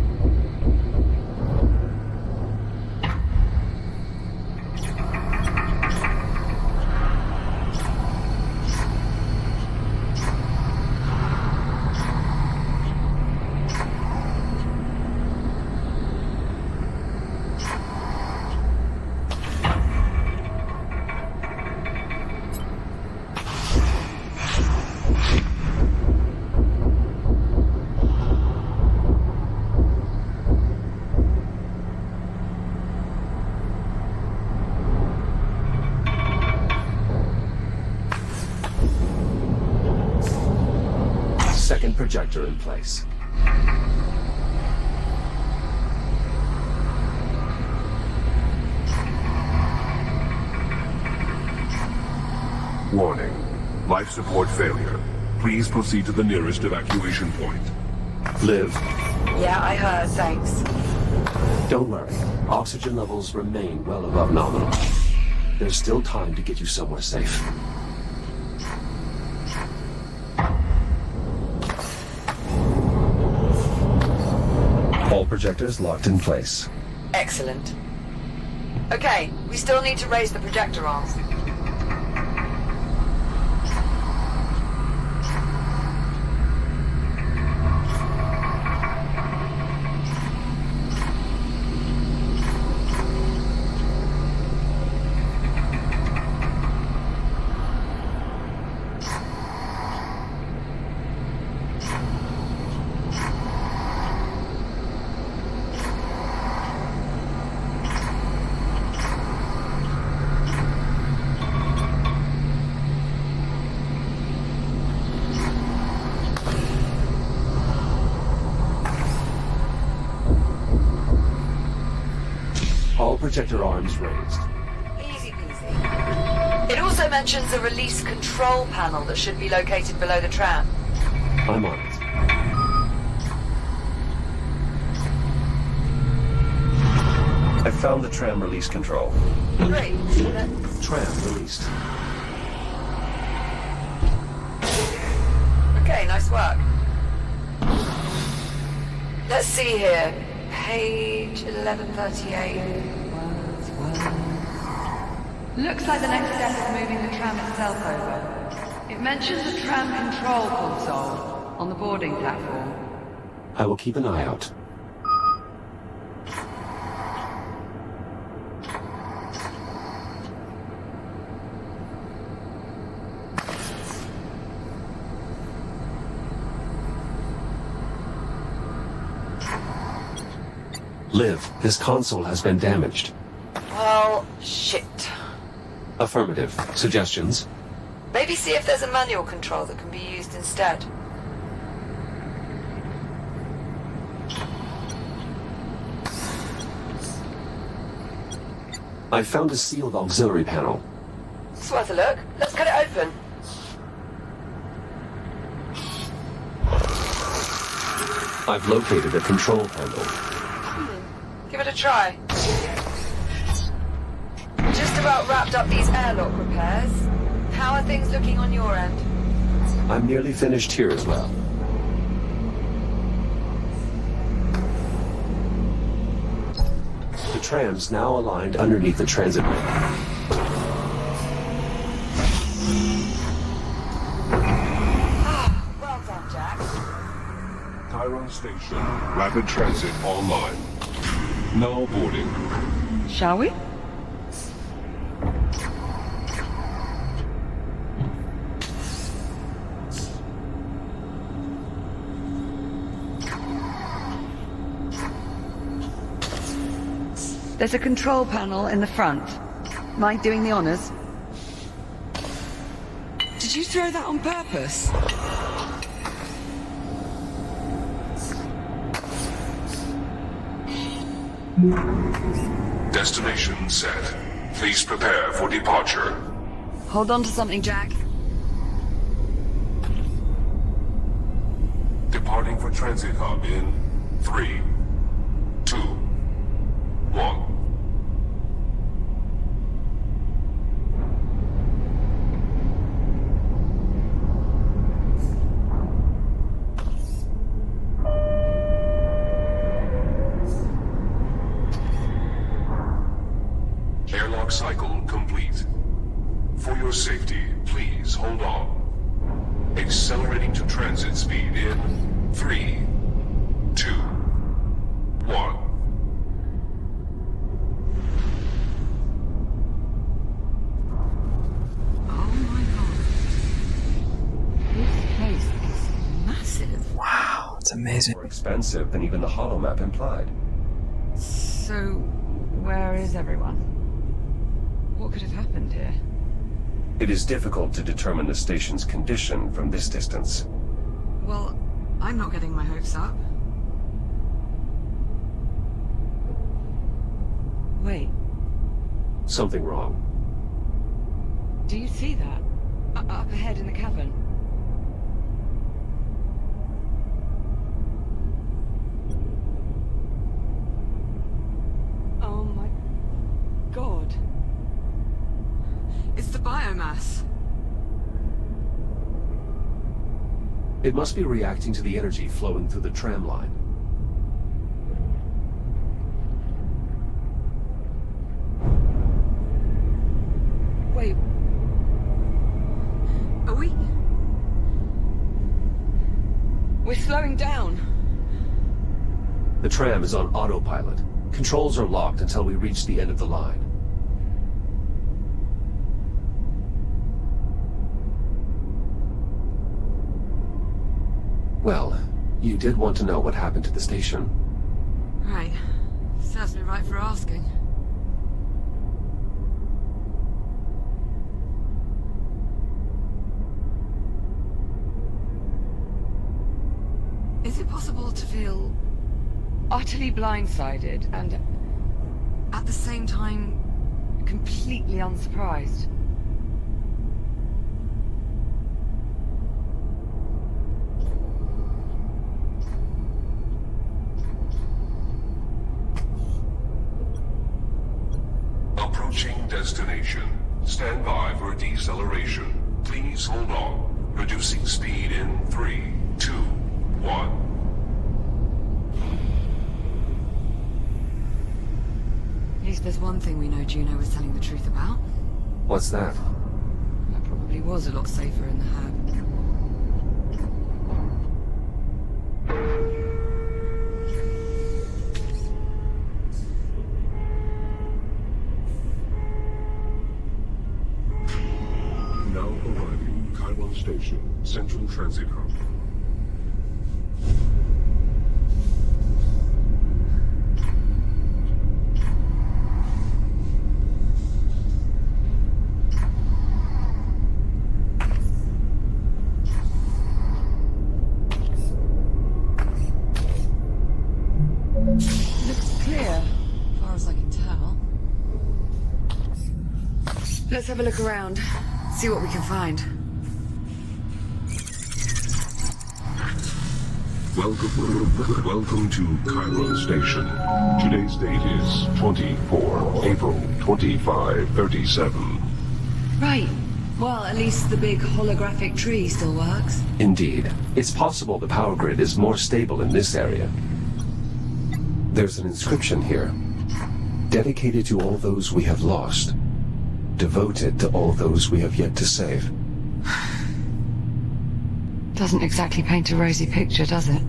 Second projector in place. Warning. Life support failure. Please proceed to the nearest evacuation point. Liv, Yeah, I heard, thanks. don't worry. Oxygen levels remain well above nominal. There's still time to get you somewhere safe. All projectors locked in place. Excellent. Okay, we still need to raise the projector arms. All projector arms raised. Easy peasy. It also mentions a release control panel that should be located below the tram. I'm on it. I found the tram release control. Great. Tram released. Okay, nice work. see here. Page 1138. Looks like the next step is moving the tram itself over. It mentions the tram control console on the boarding platform. I will keep an eye out. Liv, this console has been damaged. Well, shit. Affirmative. Suggestions? Maybe see if there's a manual control that can be used instead. I found a sealed auxiliary panel. It's worth a look. Let's cut it open. I've located a control panel. Give it a try. Just about wrapped up these airlock repairs. How are things looking on your end? I'm nearly finished here as well. The tram's now aligned underneath the transit ring. Well done, Jack. Tyrone Station, rapid transit online. Now boarding. Shall we? There's a control panel in the front. Mind doing the honors? Did you throw that on purpose? Destination set. Please prepare for departure. Hold on to something, Jack. Departing for transit hub in 3, 2, 1. Airlock cycle complete. For your safety, please hold on. Accelerating to transit speed in 3, 2, 1. Oh my god. This place is massive. Wow, it's amazing. More expensive than even the holo map implied. So, where is everyone? What could have happened here? It is difficult to determine the station's condition from this distance. Well, I'm not getting my hopes up. Wait, Something wrong. do you see that? Up ahead in the cavern? Oh my god. It's the biomass. It must be reacting to the energy flowing through the tram line. Wait. Are we... We're slowing down. The tram is on autopilot. Controls are locked until we reach the end of the line. Well, you did want to know what happened to the station. Right. Serves me right for asking. Is it possible to feel utterly blindsided and at the same time completely unsurprised? Approaching destination. Stand by for deceleration. Please hold on. Reducing speed in 3, 2, 1. If there's one thing we know Juno was telling the truth about, What's that? that probably was a lot safer in the hab. Now arriving Chiron Station, Central Transit Hub. Looks clear, as far as I can tell. Let's have a look around, see what we can find. Welcome to Chiron Station. Today's date is 24 April 2537. Right. Well, at least the big holographic tree still works. Indeed. It's possible the power grid is more stable in this area. There's an inscription here. Dedicated to all those we have lost. Devoted to all those we have yet to save. Doesn't exactly paint a rosy picture, does it?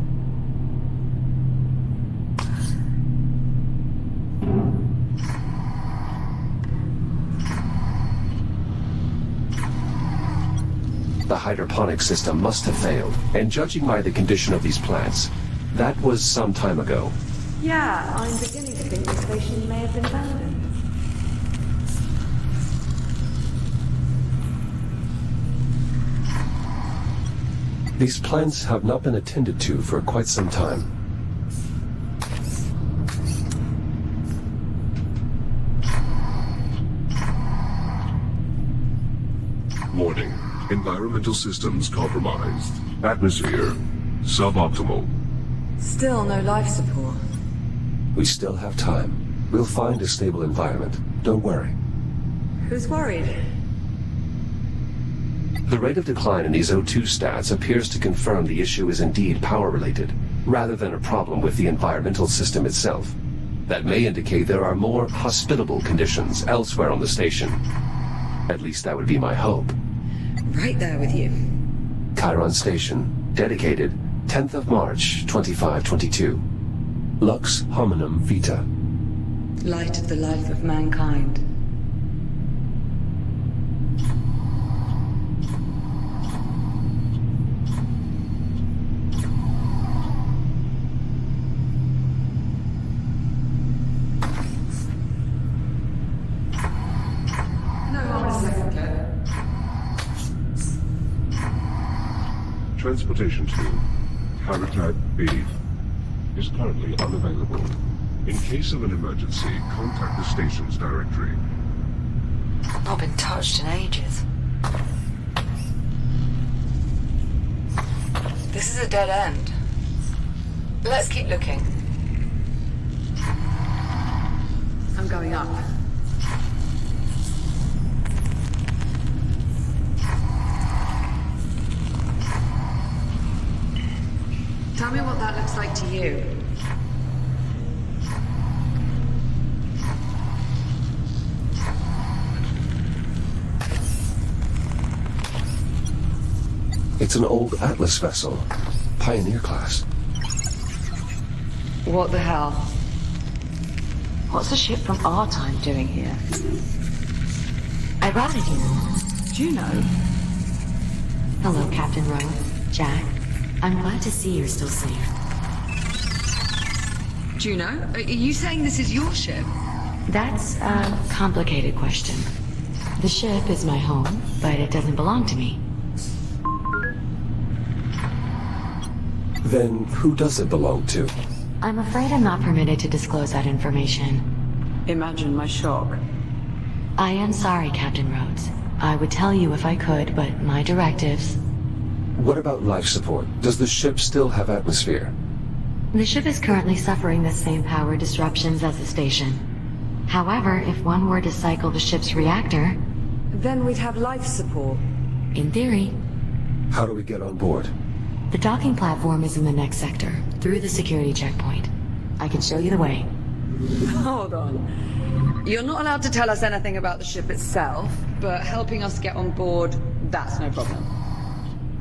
The hydroponic system must have failed, and judging by the condition of these plants, that was some time ago. Yeah, I'm beginning to think the station may have been abandoned. These plants have not been attended to for quite some time. Warning. Environmental systems compromised. Atmosphere suboptimal. Still no life support. We still have time. We'll find a stable environment. Don't worry. Who's worried? The rate of decline in these O2 stats appears to confirm the issue is indeed power-related, rather than a problem with the environmental system itself. That may indicate there are more hospitable conditions elsewhere on the station. At least that would be my hope. Right there with you. Chiron Station, dedicated 10th of March, 2522. Lux Hominum Vita. Light of the life of mankind. Transportation team, Habitat B, is currently unavailable. In case of an emergency, contact the station's directory. Not been touched in ages. This is a dead end. Let's keep looking. I'm going up. Tell me what that looks like to you. It's an old Atlas vessel. Pioneer class. What the hell? What's a ship from our time doing here? I routed you. Juno? Hello, Captain Rhodes. Jack. I'm glad to see you're still safe. Juno? Are you saying this is your ship? That's a complicated question. The ship is my home, but it doesn't belong to me. Then who does it belong to? I'm afraid I'm not permitted to disclose that information. Imagine my shock. I am sorry, Captain Rhodes. I would tell you if I could, but my directives... What about life support? Does the ship still have atmosphere? The ship is currently suffering the same power disruptions as the station. However, if one were to cycle the ship's reactor... Then we'd have life support. In theory. How do we get on board? The docking platform is in the next sector, through the security checkpoint. I can show you the way. Hold on. You're not allowed to tell us anything about the ship itself, but helping us get on board, that's no problem.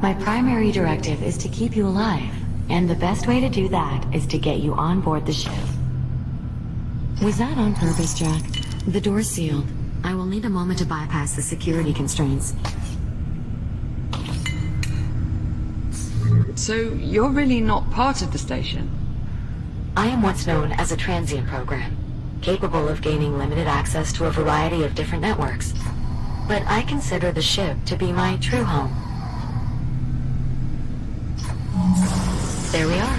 My primary directive is to keep you alive, and the best way to do that is to get you on board the ship. Was that on purpose, Jack? The door's sealed. I will need a moment to bypass the security constraints. So you're really not part of the station? I am what's known as a transient program, capable of gaining limited access to a variety of different networks. But I consider the ship to be my true home. There we are.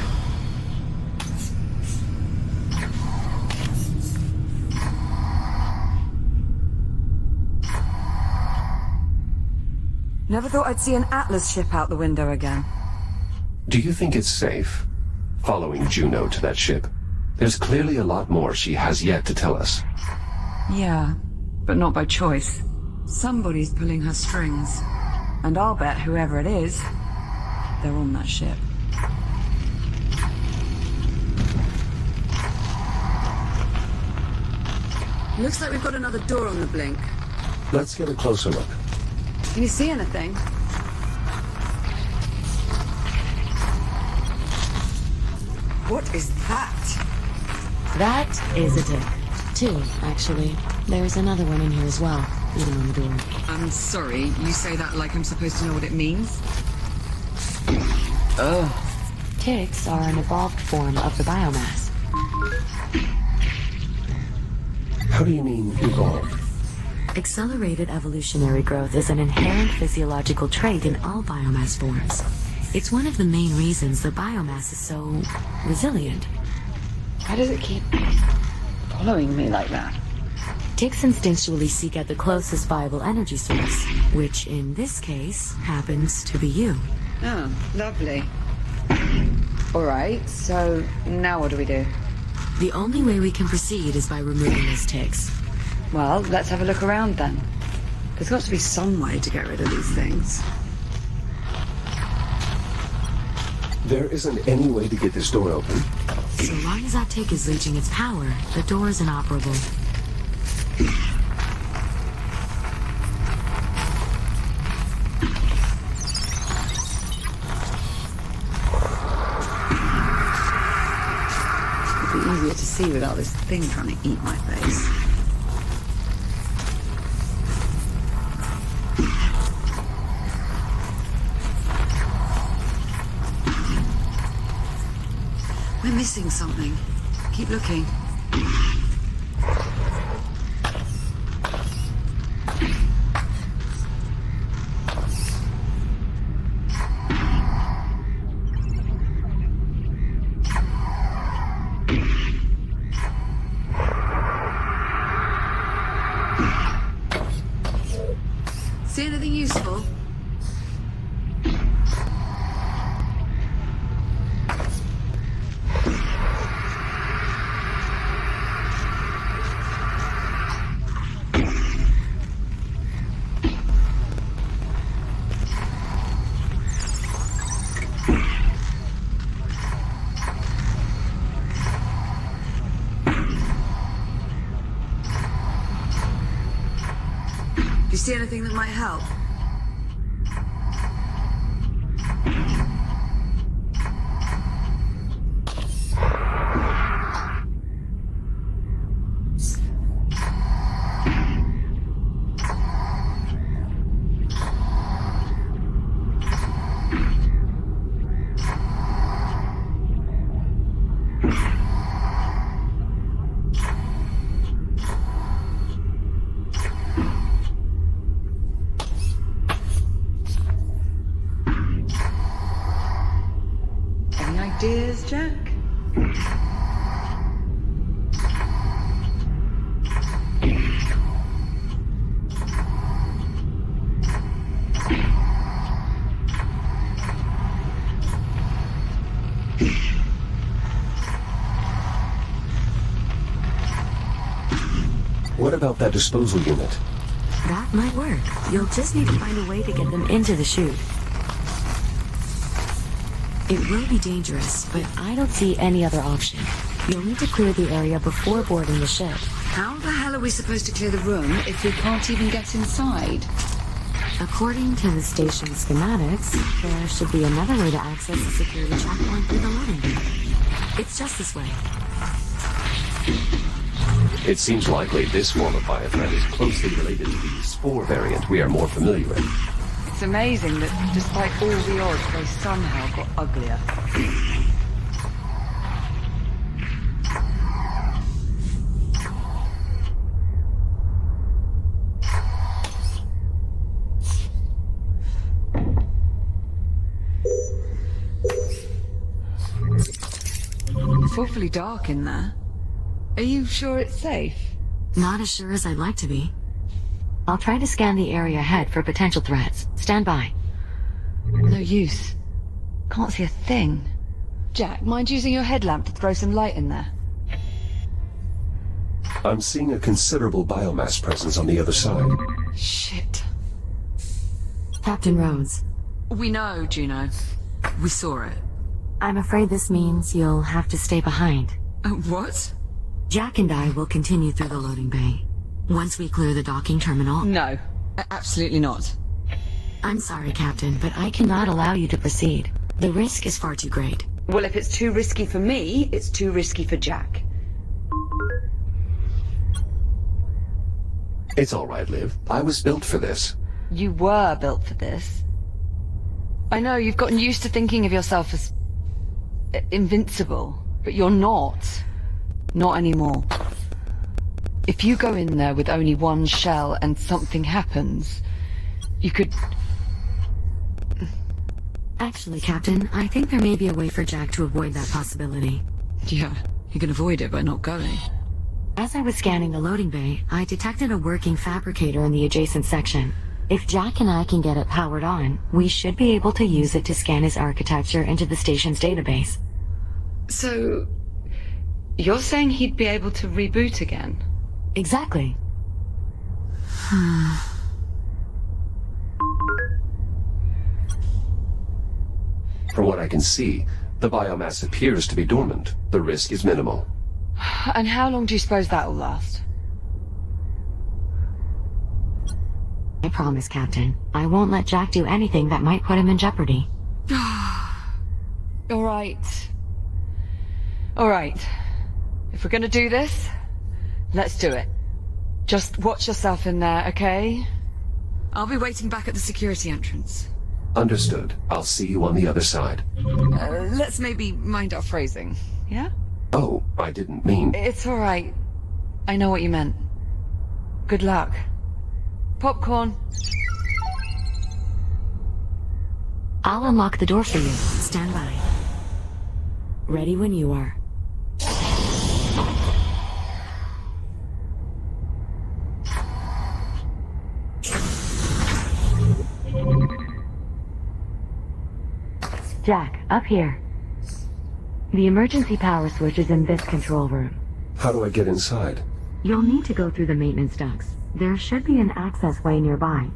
Never thought I'd see an Atlas ship out the window again. Do you think it's safe following Juno to that ship? There's clearly a lot more she has yet to tell us. Yeah, but not by choice. Somebody's pulling her strings. And I'll bet whoever it is, they're on that ship. Looks like we've got another door on the blink. Let's get a closer look. Can you see anything? What is that? That is a tick. Two, actually. There's another one in here as well, even on the door. I'm sorry, you say that like I'm supposed to know what it means? Ugh. Ticks are an evolved form of the biomass. How do you mean evolved? Accelerated evolutionary growth is an inherent physiological trait in all biomass forms. It's one of the main reasons the biomass is so resilient. Why does it keep following me like that? Ticks instinctually seek out the closest viable energy source, which in this case happens to be you. Oh, lovely. Alright, so now what do we do? The only way we can proceed is by removing those ticks. Well, let's have a look around then. There's got to be some way to get rid of these things. There isn't any way to get this door open. So long as that tick is reaching its power, the door is inoperable. It'd be easier to see without this thing trying to eat my face. We're missing something. Keep looking. See anything useful? Do you see anything that might help? Ideas, Jack? What about that disposal unit? That might work. You'll just need to find a way to get them into the chute. It will be dangerous, but I don't see any other option. You'll need to clear the area before boarding the ship. How the hell are we supposed to clear the room if we can't even get inside? According to the station schematics, there should be another way to access the security checkpoint through the loading bay. It's just this way. It seems likely this form of biothreat is closely related to the spore variant we are more familiar with. It's amazing that despite all the odds, they somehow got uglier. It's awfully dark in there. Are you sure it's safe? Not as sure as I'd like to be. I'll try to scan the area ahead for potential threats. Stand by. No use. Can't see a thing. Jack, mind using your headlamp to throw some light in there? I'm seeing a considerable biomass presence on the other side. Shit. Captain Rhodes, We know, Juno. We saw it. I'm afraid this means you'll have to stay behind. What? Jack and I will continue through the loading bay. Once we clear the docking terminal... No. Absolutely not. I'm sorry, Captain, but I cannot allow you to proceed. The risk is far too great. Well, if it's too risky for me, it's too risky for Jack. It's all right, Liv. I was built for this. You were built for this. I know you've gotten used to thinking of yourself as invincible, but you're not. Not anymore. If you go in there with only one shell and something happens, you could... Actually, Captain, I think there may be a way for Jack to avoid that possibility. Yeah, you can avoid it by not going. As I was scanning the loading bay, I detected a working fabricator in the adjacent section. If Jack and I can get it powered on, we should be able to use it to scan his architecture into the station's database. So... you're saying he'd be able to reboot again? Exactly. From what I can see, the biomass appears to be dormant. The risk is minimal. And how long do you suppose that'll last? I promise, Captain. I won't let Jack do anything that might put him in jeopardy. All right. All right. If we're gonna do this, let's do it. Just watch yourself in there, okay? I'll be waiting back at the security entrance. Understood. I'll see you on the other side. Let's maybe mind our phrasing, yeah? Oh, I didn't mean... It's all right. I know what you meant. Good luck. Popcorn. I'll unlock the door for you. Stand by. Ready when you are. Jack, up here. The emergency power switch is in this control room. How do I get inside? You'll need to go through the maintenance ducts. There should be an access way nearby.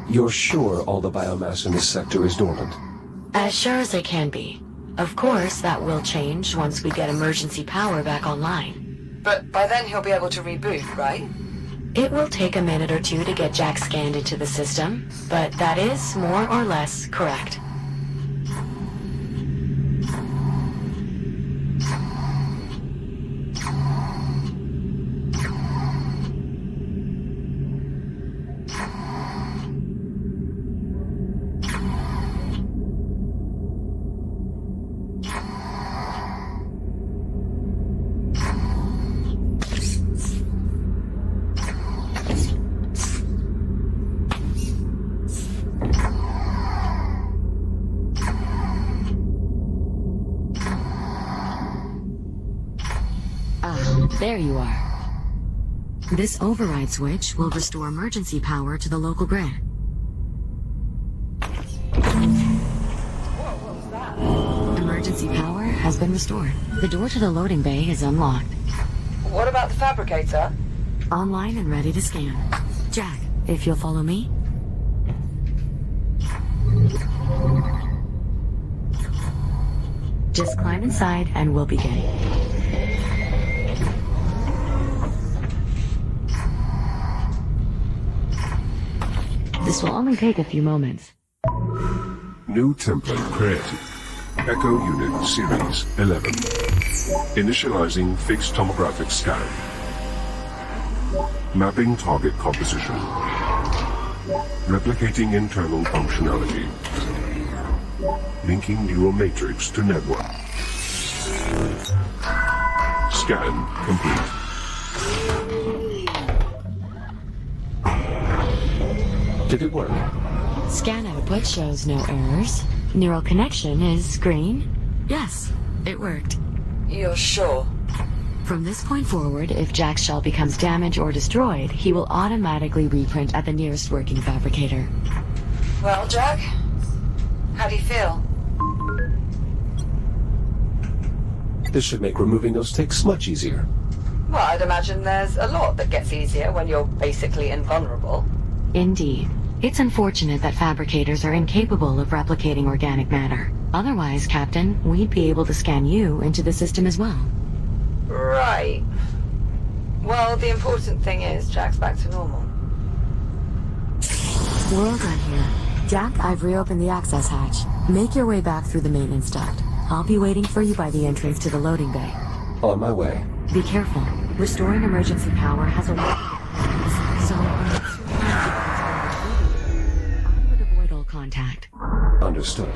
You're sure all the biomass in this sector is dormant? As sure as I can be. Of course, that will change once we get emergency power back online. But by then he'll be able to reboot, right? It will take a minute or two to get Jack scanned into the system, but that is more or less correct. There you are. This override switch will restore emergency power to the local grid. Emergency emergency power has been restored. The door to the loading bay is unlocked. What about the Fabricator? Online and ready to scan. Jack, if you'll follow me. Just climb inside and we'll begin. This will only take a few moments. New template created. Echo Unit Series 11. Initializing fixed tomographic scan. Mapping target composition. Replicating internal functionality. Linking neural matrix to network. Scan complete. Did it work? Scan output shows no errors. Neural connection is green. Yes, it worked. You're sure? From this point forward, if Jack's shell becomes damaged or destroyed, he will automatically reprint at the nearest working fabricator. Well, Jack, how do you feel? This should make removing those ticks much easier. Well, I'd imagine there's a lot that gets easier when you're basically invulnerable. Indeed. It's unfortunate that fabricators are incapable of replicating organic matter. Otherwise, Captain, we'd be able to scan you into the system as well. Right. Well, the important thing is Jack's back to normal. We're all done here. Jack, I've reopened the access hatch. Make your way back through the maintenance duct. I'll be waiting for you by the entrance to the loading bay. On my way. Be careful. Restoring emergency power has a so I would avoid all contact. Understood.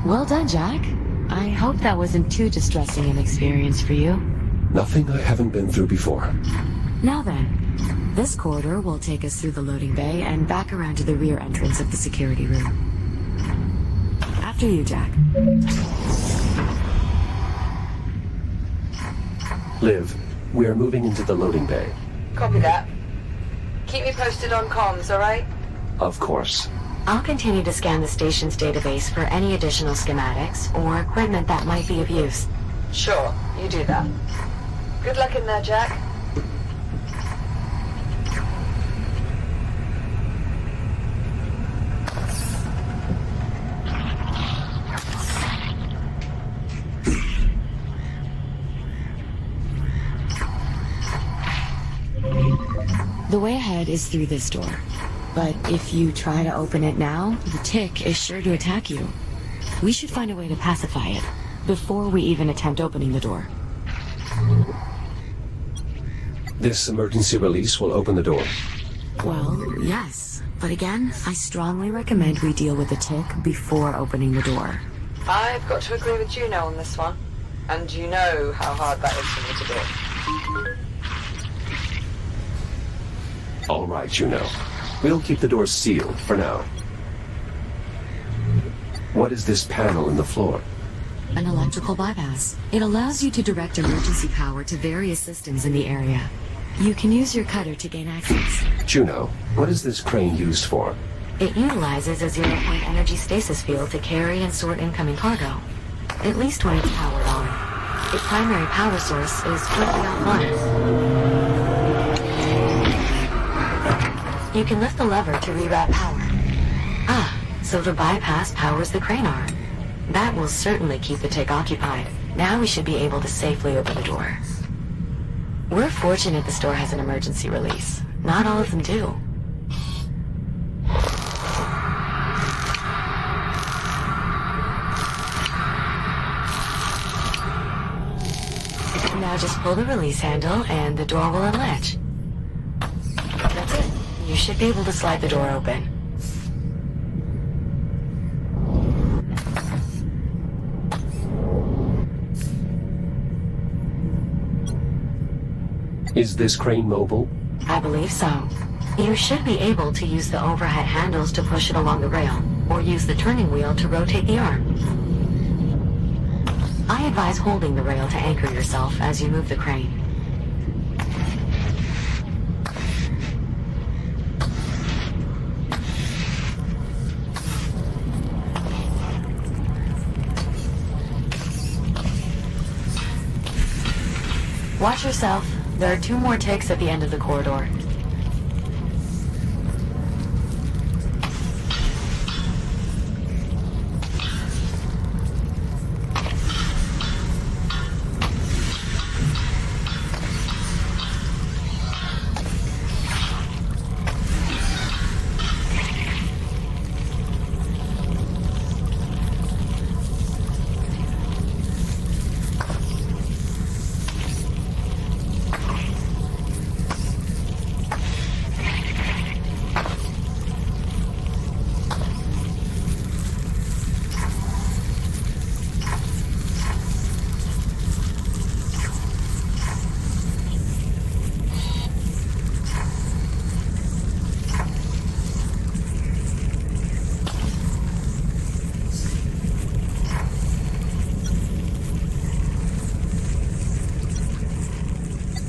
Well done, Jack. I hope that wasn't too distressing an experience for you. Nothing I haven't been through before. Now then, this corridor will take us through the loading bay and back around to the rear entrance of the security room. After you, Jack. Liv, we are moving into the loading bay. Copy that. Keep me posted on comms, alright? Of course. I'll continue to scan the station's database for any additional schematics or equipment that might be of use. Sure, you do that. Good luck in there, Jack. The way ahead is through this door. But if you try to open it now, the tick is sure to attack you. We should find a way to pacify it before we even attempt opening the door. This emergency release will open the door. Well, yes. But again, I strongly recommend we deal with the tick before opening the door. I've got to agree with Juno on this one. And you know how hard that is for me to do. All right, Juno. We'll keep the doors sealed for now. What is this panel in the floor? An electrical bypass. It allows you to direct emergency power to various systems in the area. You can use your cutter to gain access. Juno, what is this crane used for? It utilizes a zero-point energy stasis field to carry and sort incoming cargo. At least when it's powered on. Its primary power source is currently offline. You can lift the lever to reroute power. Ah, so the bypass powers the crane arm. That will certainly keep the tick occupied. Now we should be able to safely open the door. We're fortunate the store has an emergency release. Not all of them do. Now just pull the release handle and the door will unlatch. That's it. You should be able to slide the door open. Is this crane mobile? I believe so. You should be able to use the overhead handles to push it along the rail, or use the turning wheel to rotate the arm. I advise holding the rail to anchor yourself as you move the crane. Watch yourself. There are 2 more ticks at the end of the corridor.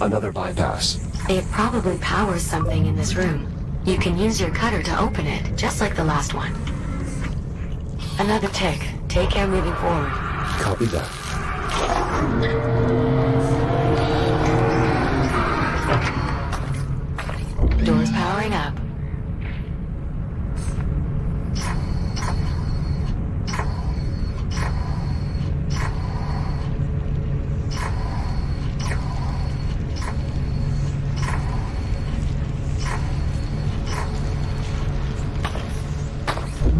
Another bypass. It probably powers something in this room. You can use your cutter to open it, just like the last one. Another tick. Take care moving forward. Copy that. Doors powering up.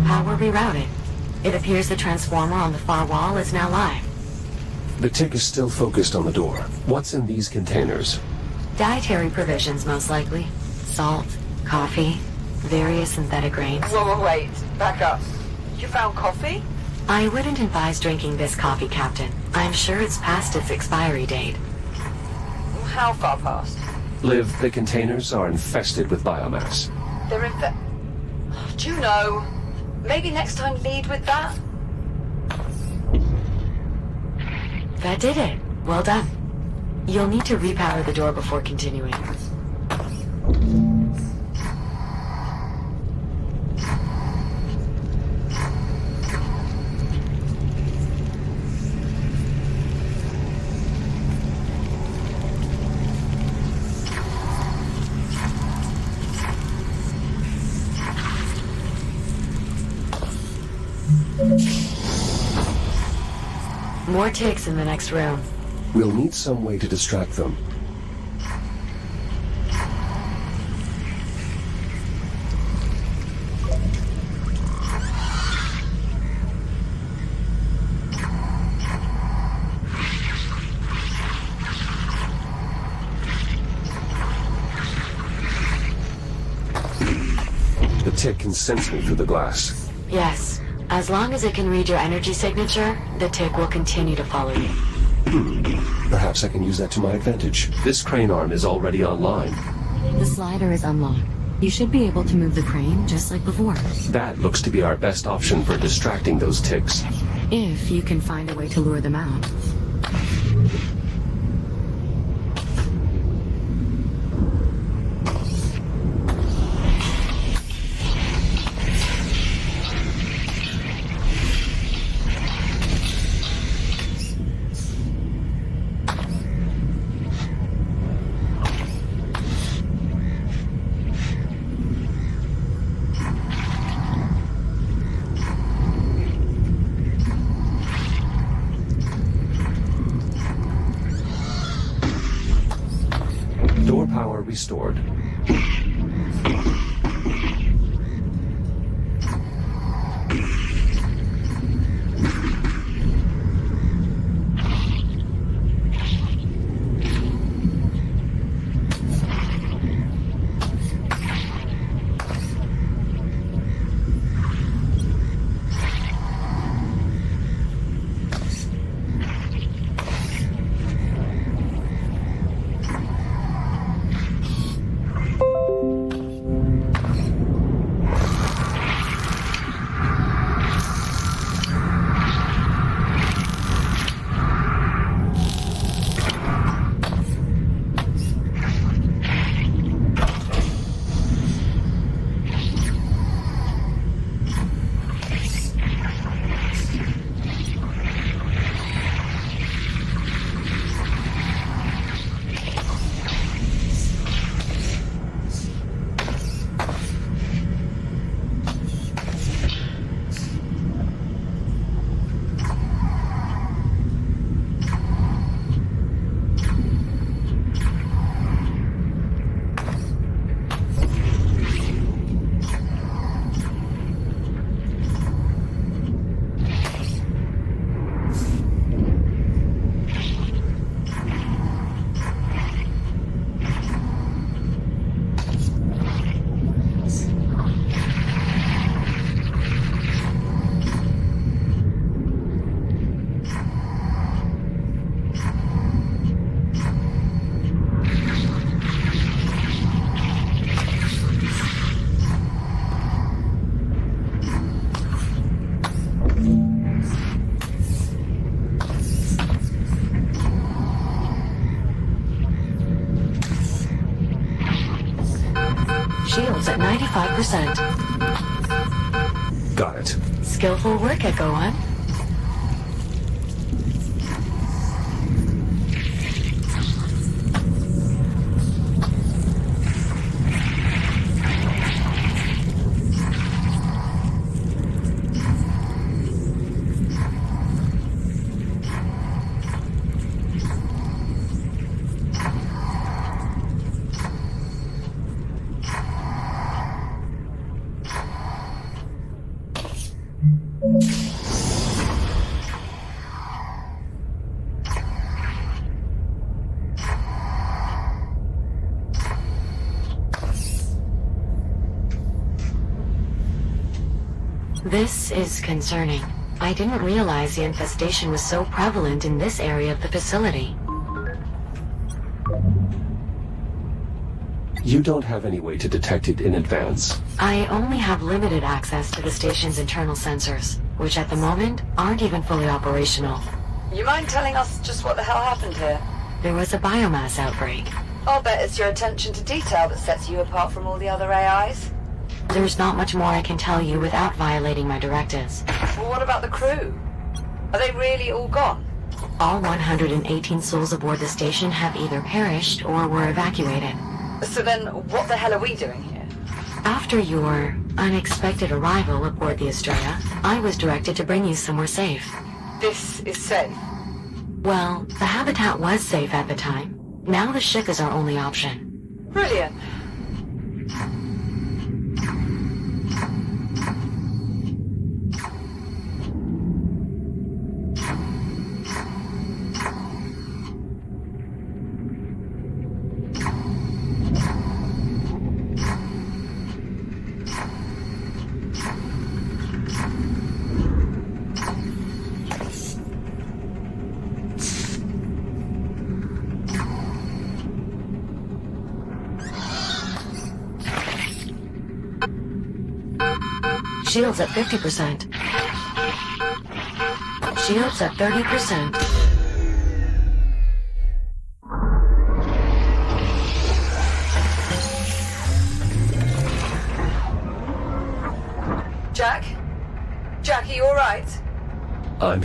Power rerouted. It appears the transformer on the far wall is now live. The tick is still focused on the door. What's in these containers? Dietary provisions, most likely. Salt, coffee, various synthetic grains. Whoa, wait. Back up. You found coffee? I wouldn't advise drinking this coffee, Captain. I'm sure it's past its expiry date. How far past? Liv, the containers are infested with biomass. They're in the... Juno, maybe next time lead with that? That did it. Well done. You'll need to repower the door before continuing. More ticks in the next room. We'll need some way to distract them. The tick can sense me through the glass. Yes. As long as it can read your energy signature, the tick will continue to follow you. Perhaps I can use that to my advantage. This crane arm is already online. The slider is unlocked. You should be able to move the crane just like before. That looks to be our best option for distracting those ticks. If you can find a way to lure them out. Door power restored. Shields at 95%. Got it. Skillful work, Echo One. This is concerning. I didn't realize the infestation was so prevalent in this area of the facility. You don't have any way to detect it in advance. I only have limited access to the station's internal sensors, which at the moment aren't even fully operational. You mind telling us just what the hell happened here? There was a biomass outbreak. I'll bet it's your attention to detail that sets you apart from all the other AIs. There's not much more I can tell you without violating my directives. Well, what about the crew? Are they really all gone? All 118 souls aboard the station have either perished or were evacuated. So then, what the hell are we doing here? After your unexpected arrival aboard the Estrella, I was directed to bring you somewhere safe. This is safe. Well, the habitat was safe at the time. Now the ship is our only option. Brilliant. Shields at 50%. Shields at 30%. Jack? Jack, are you alright? I'm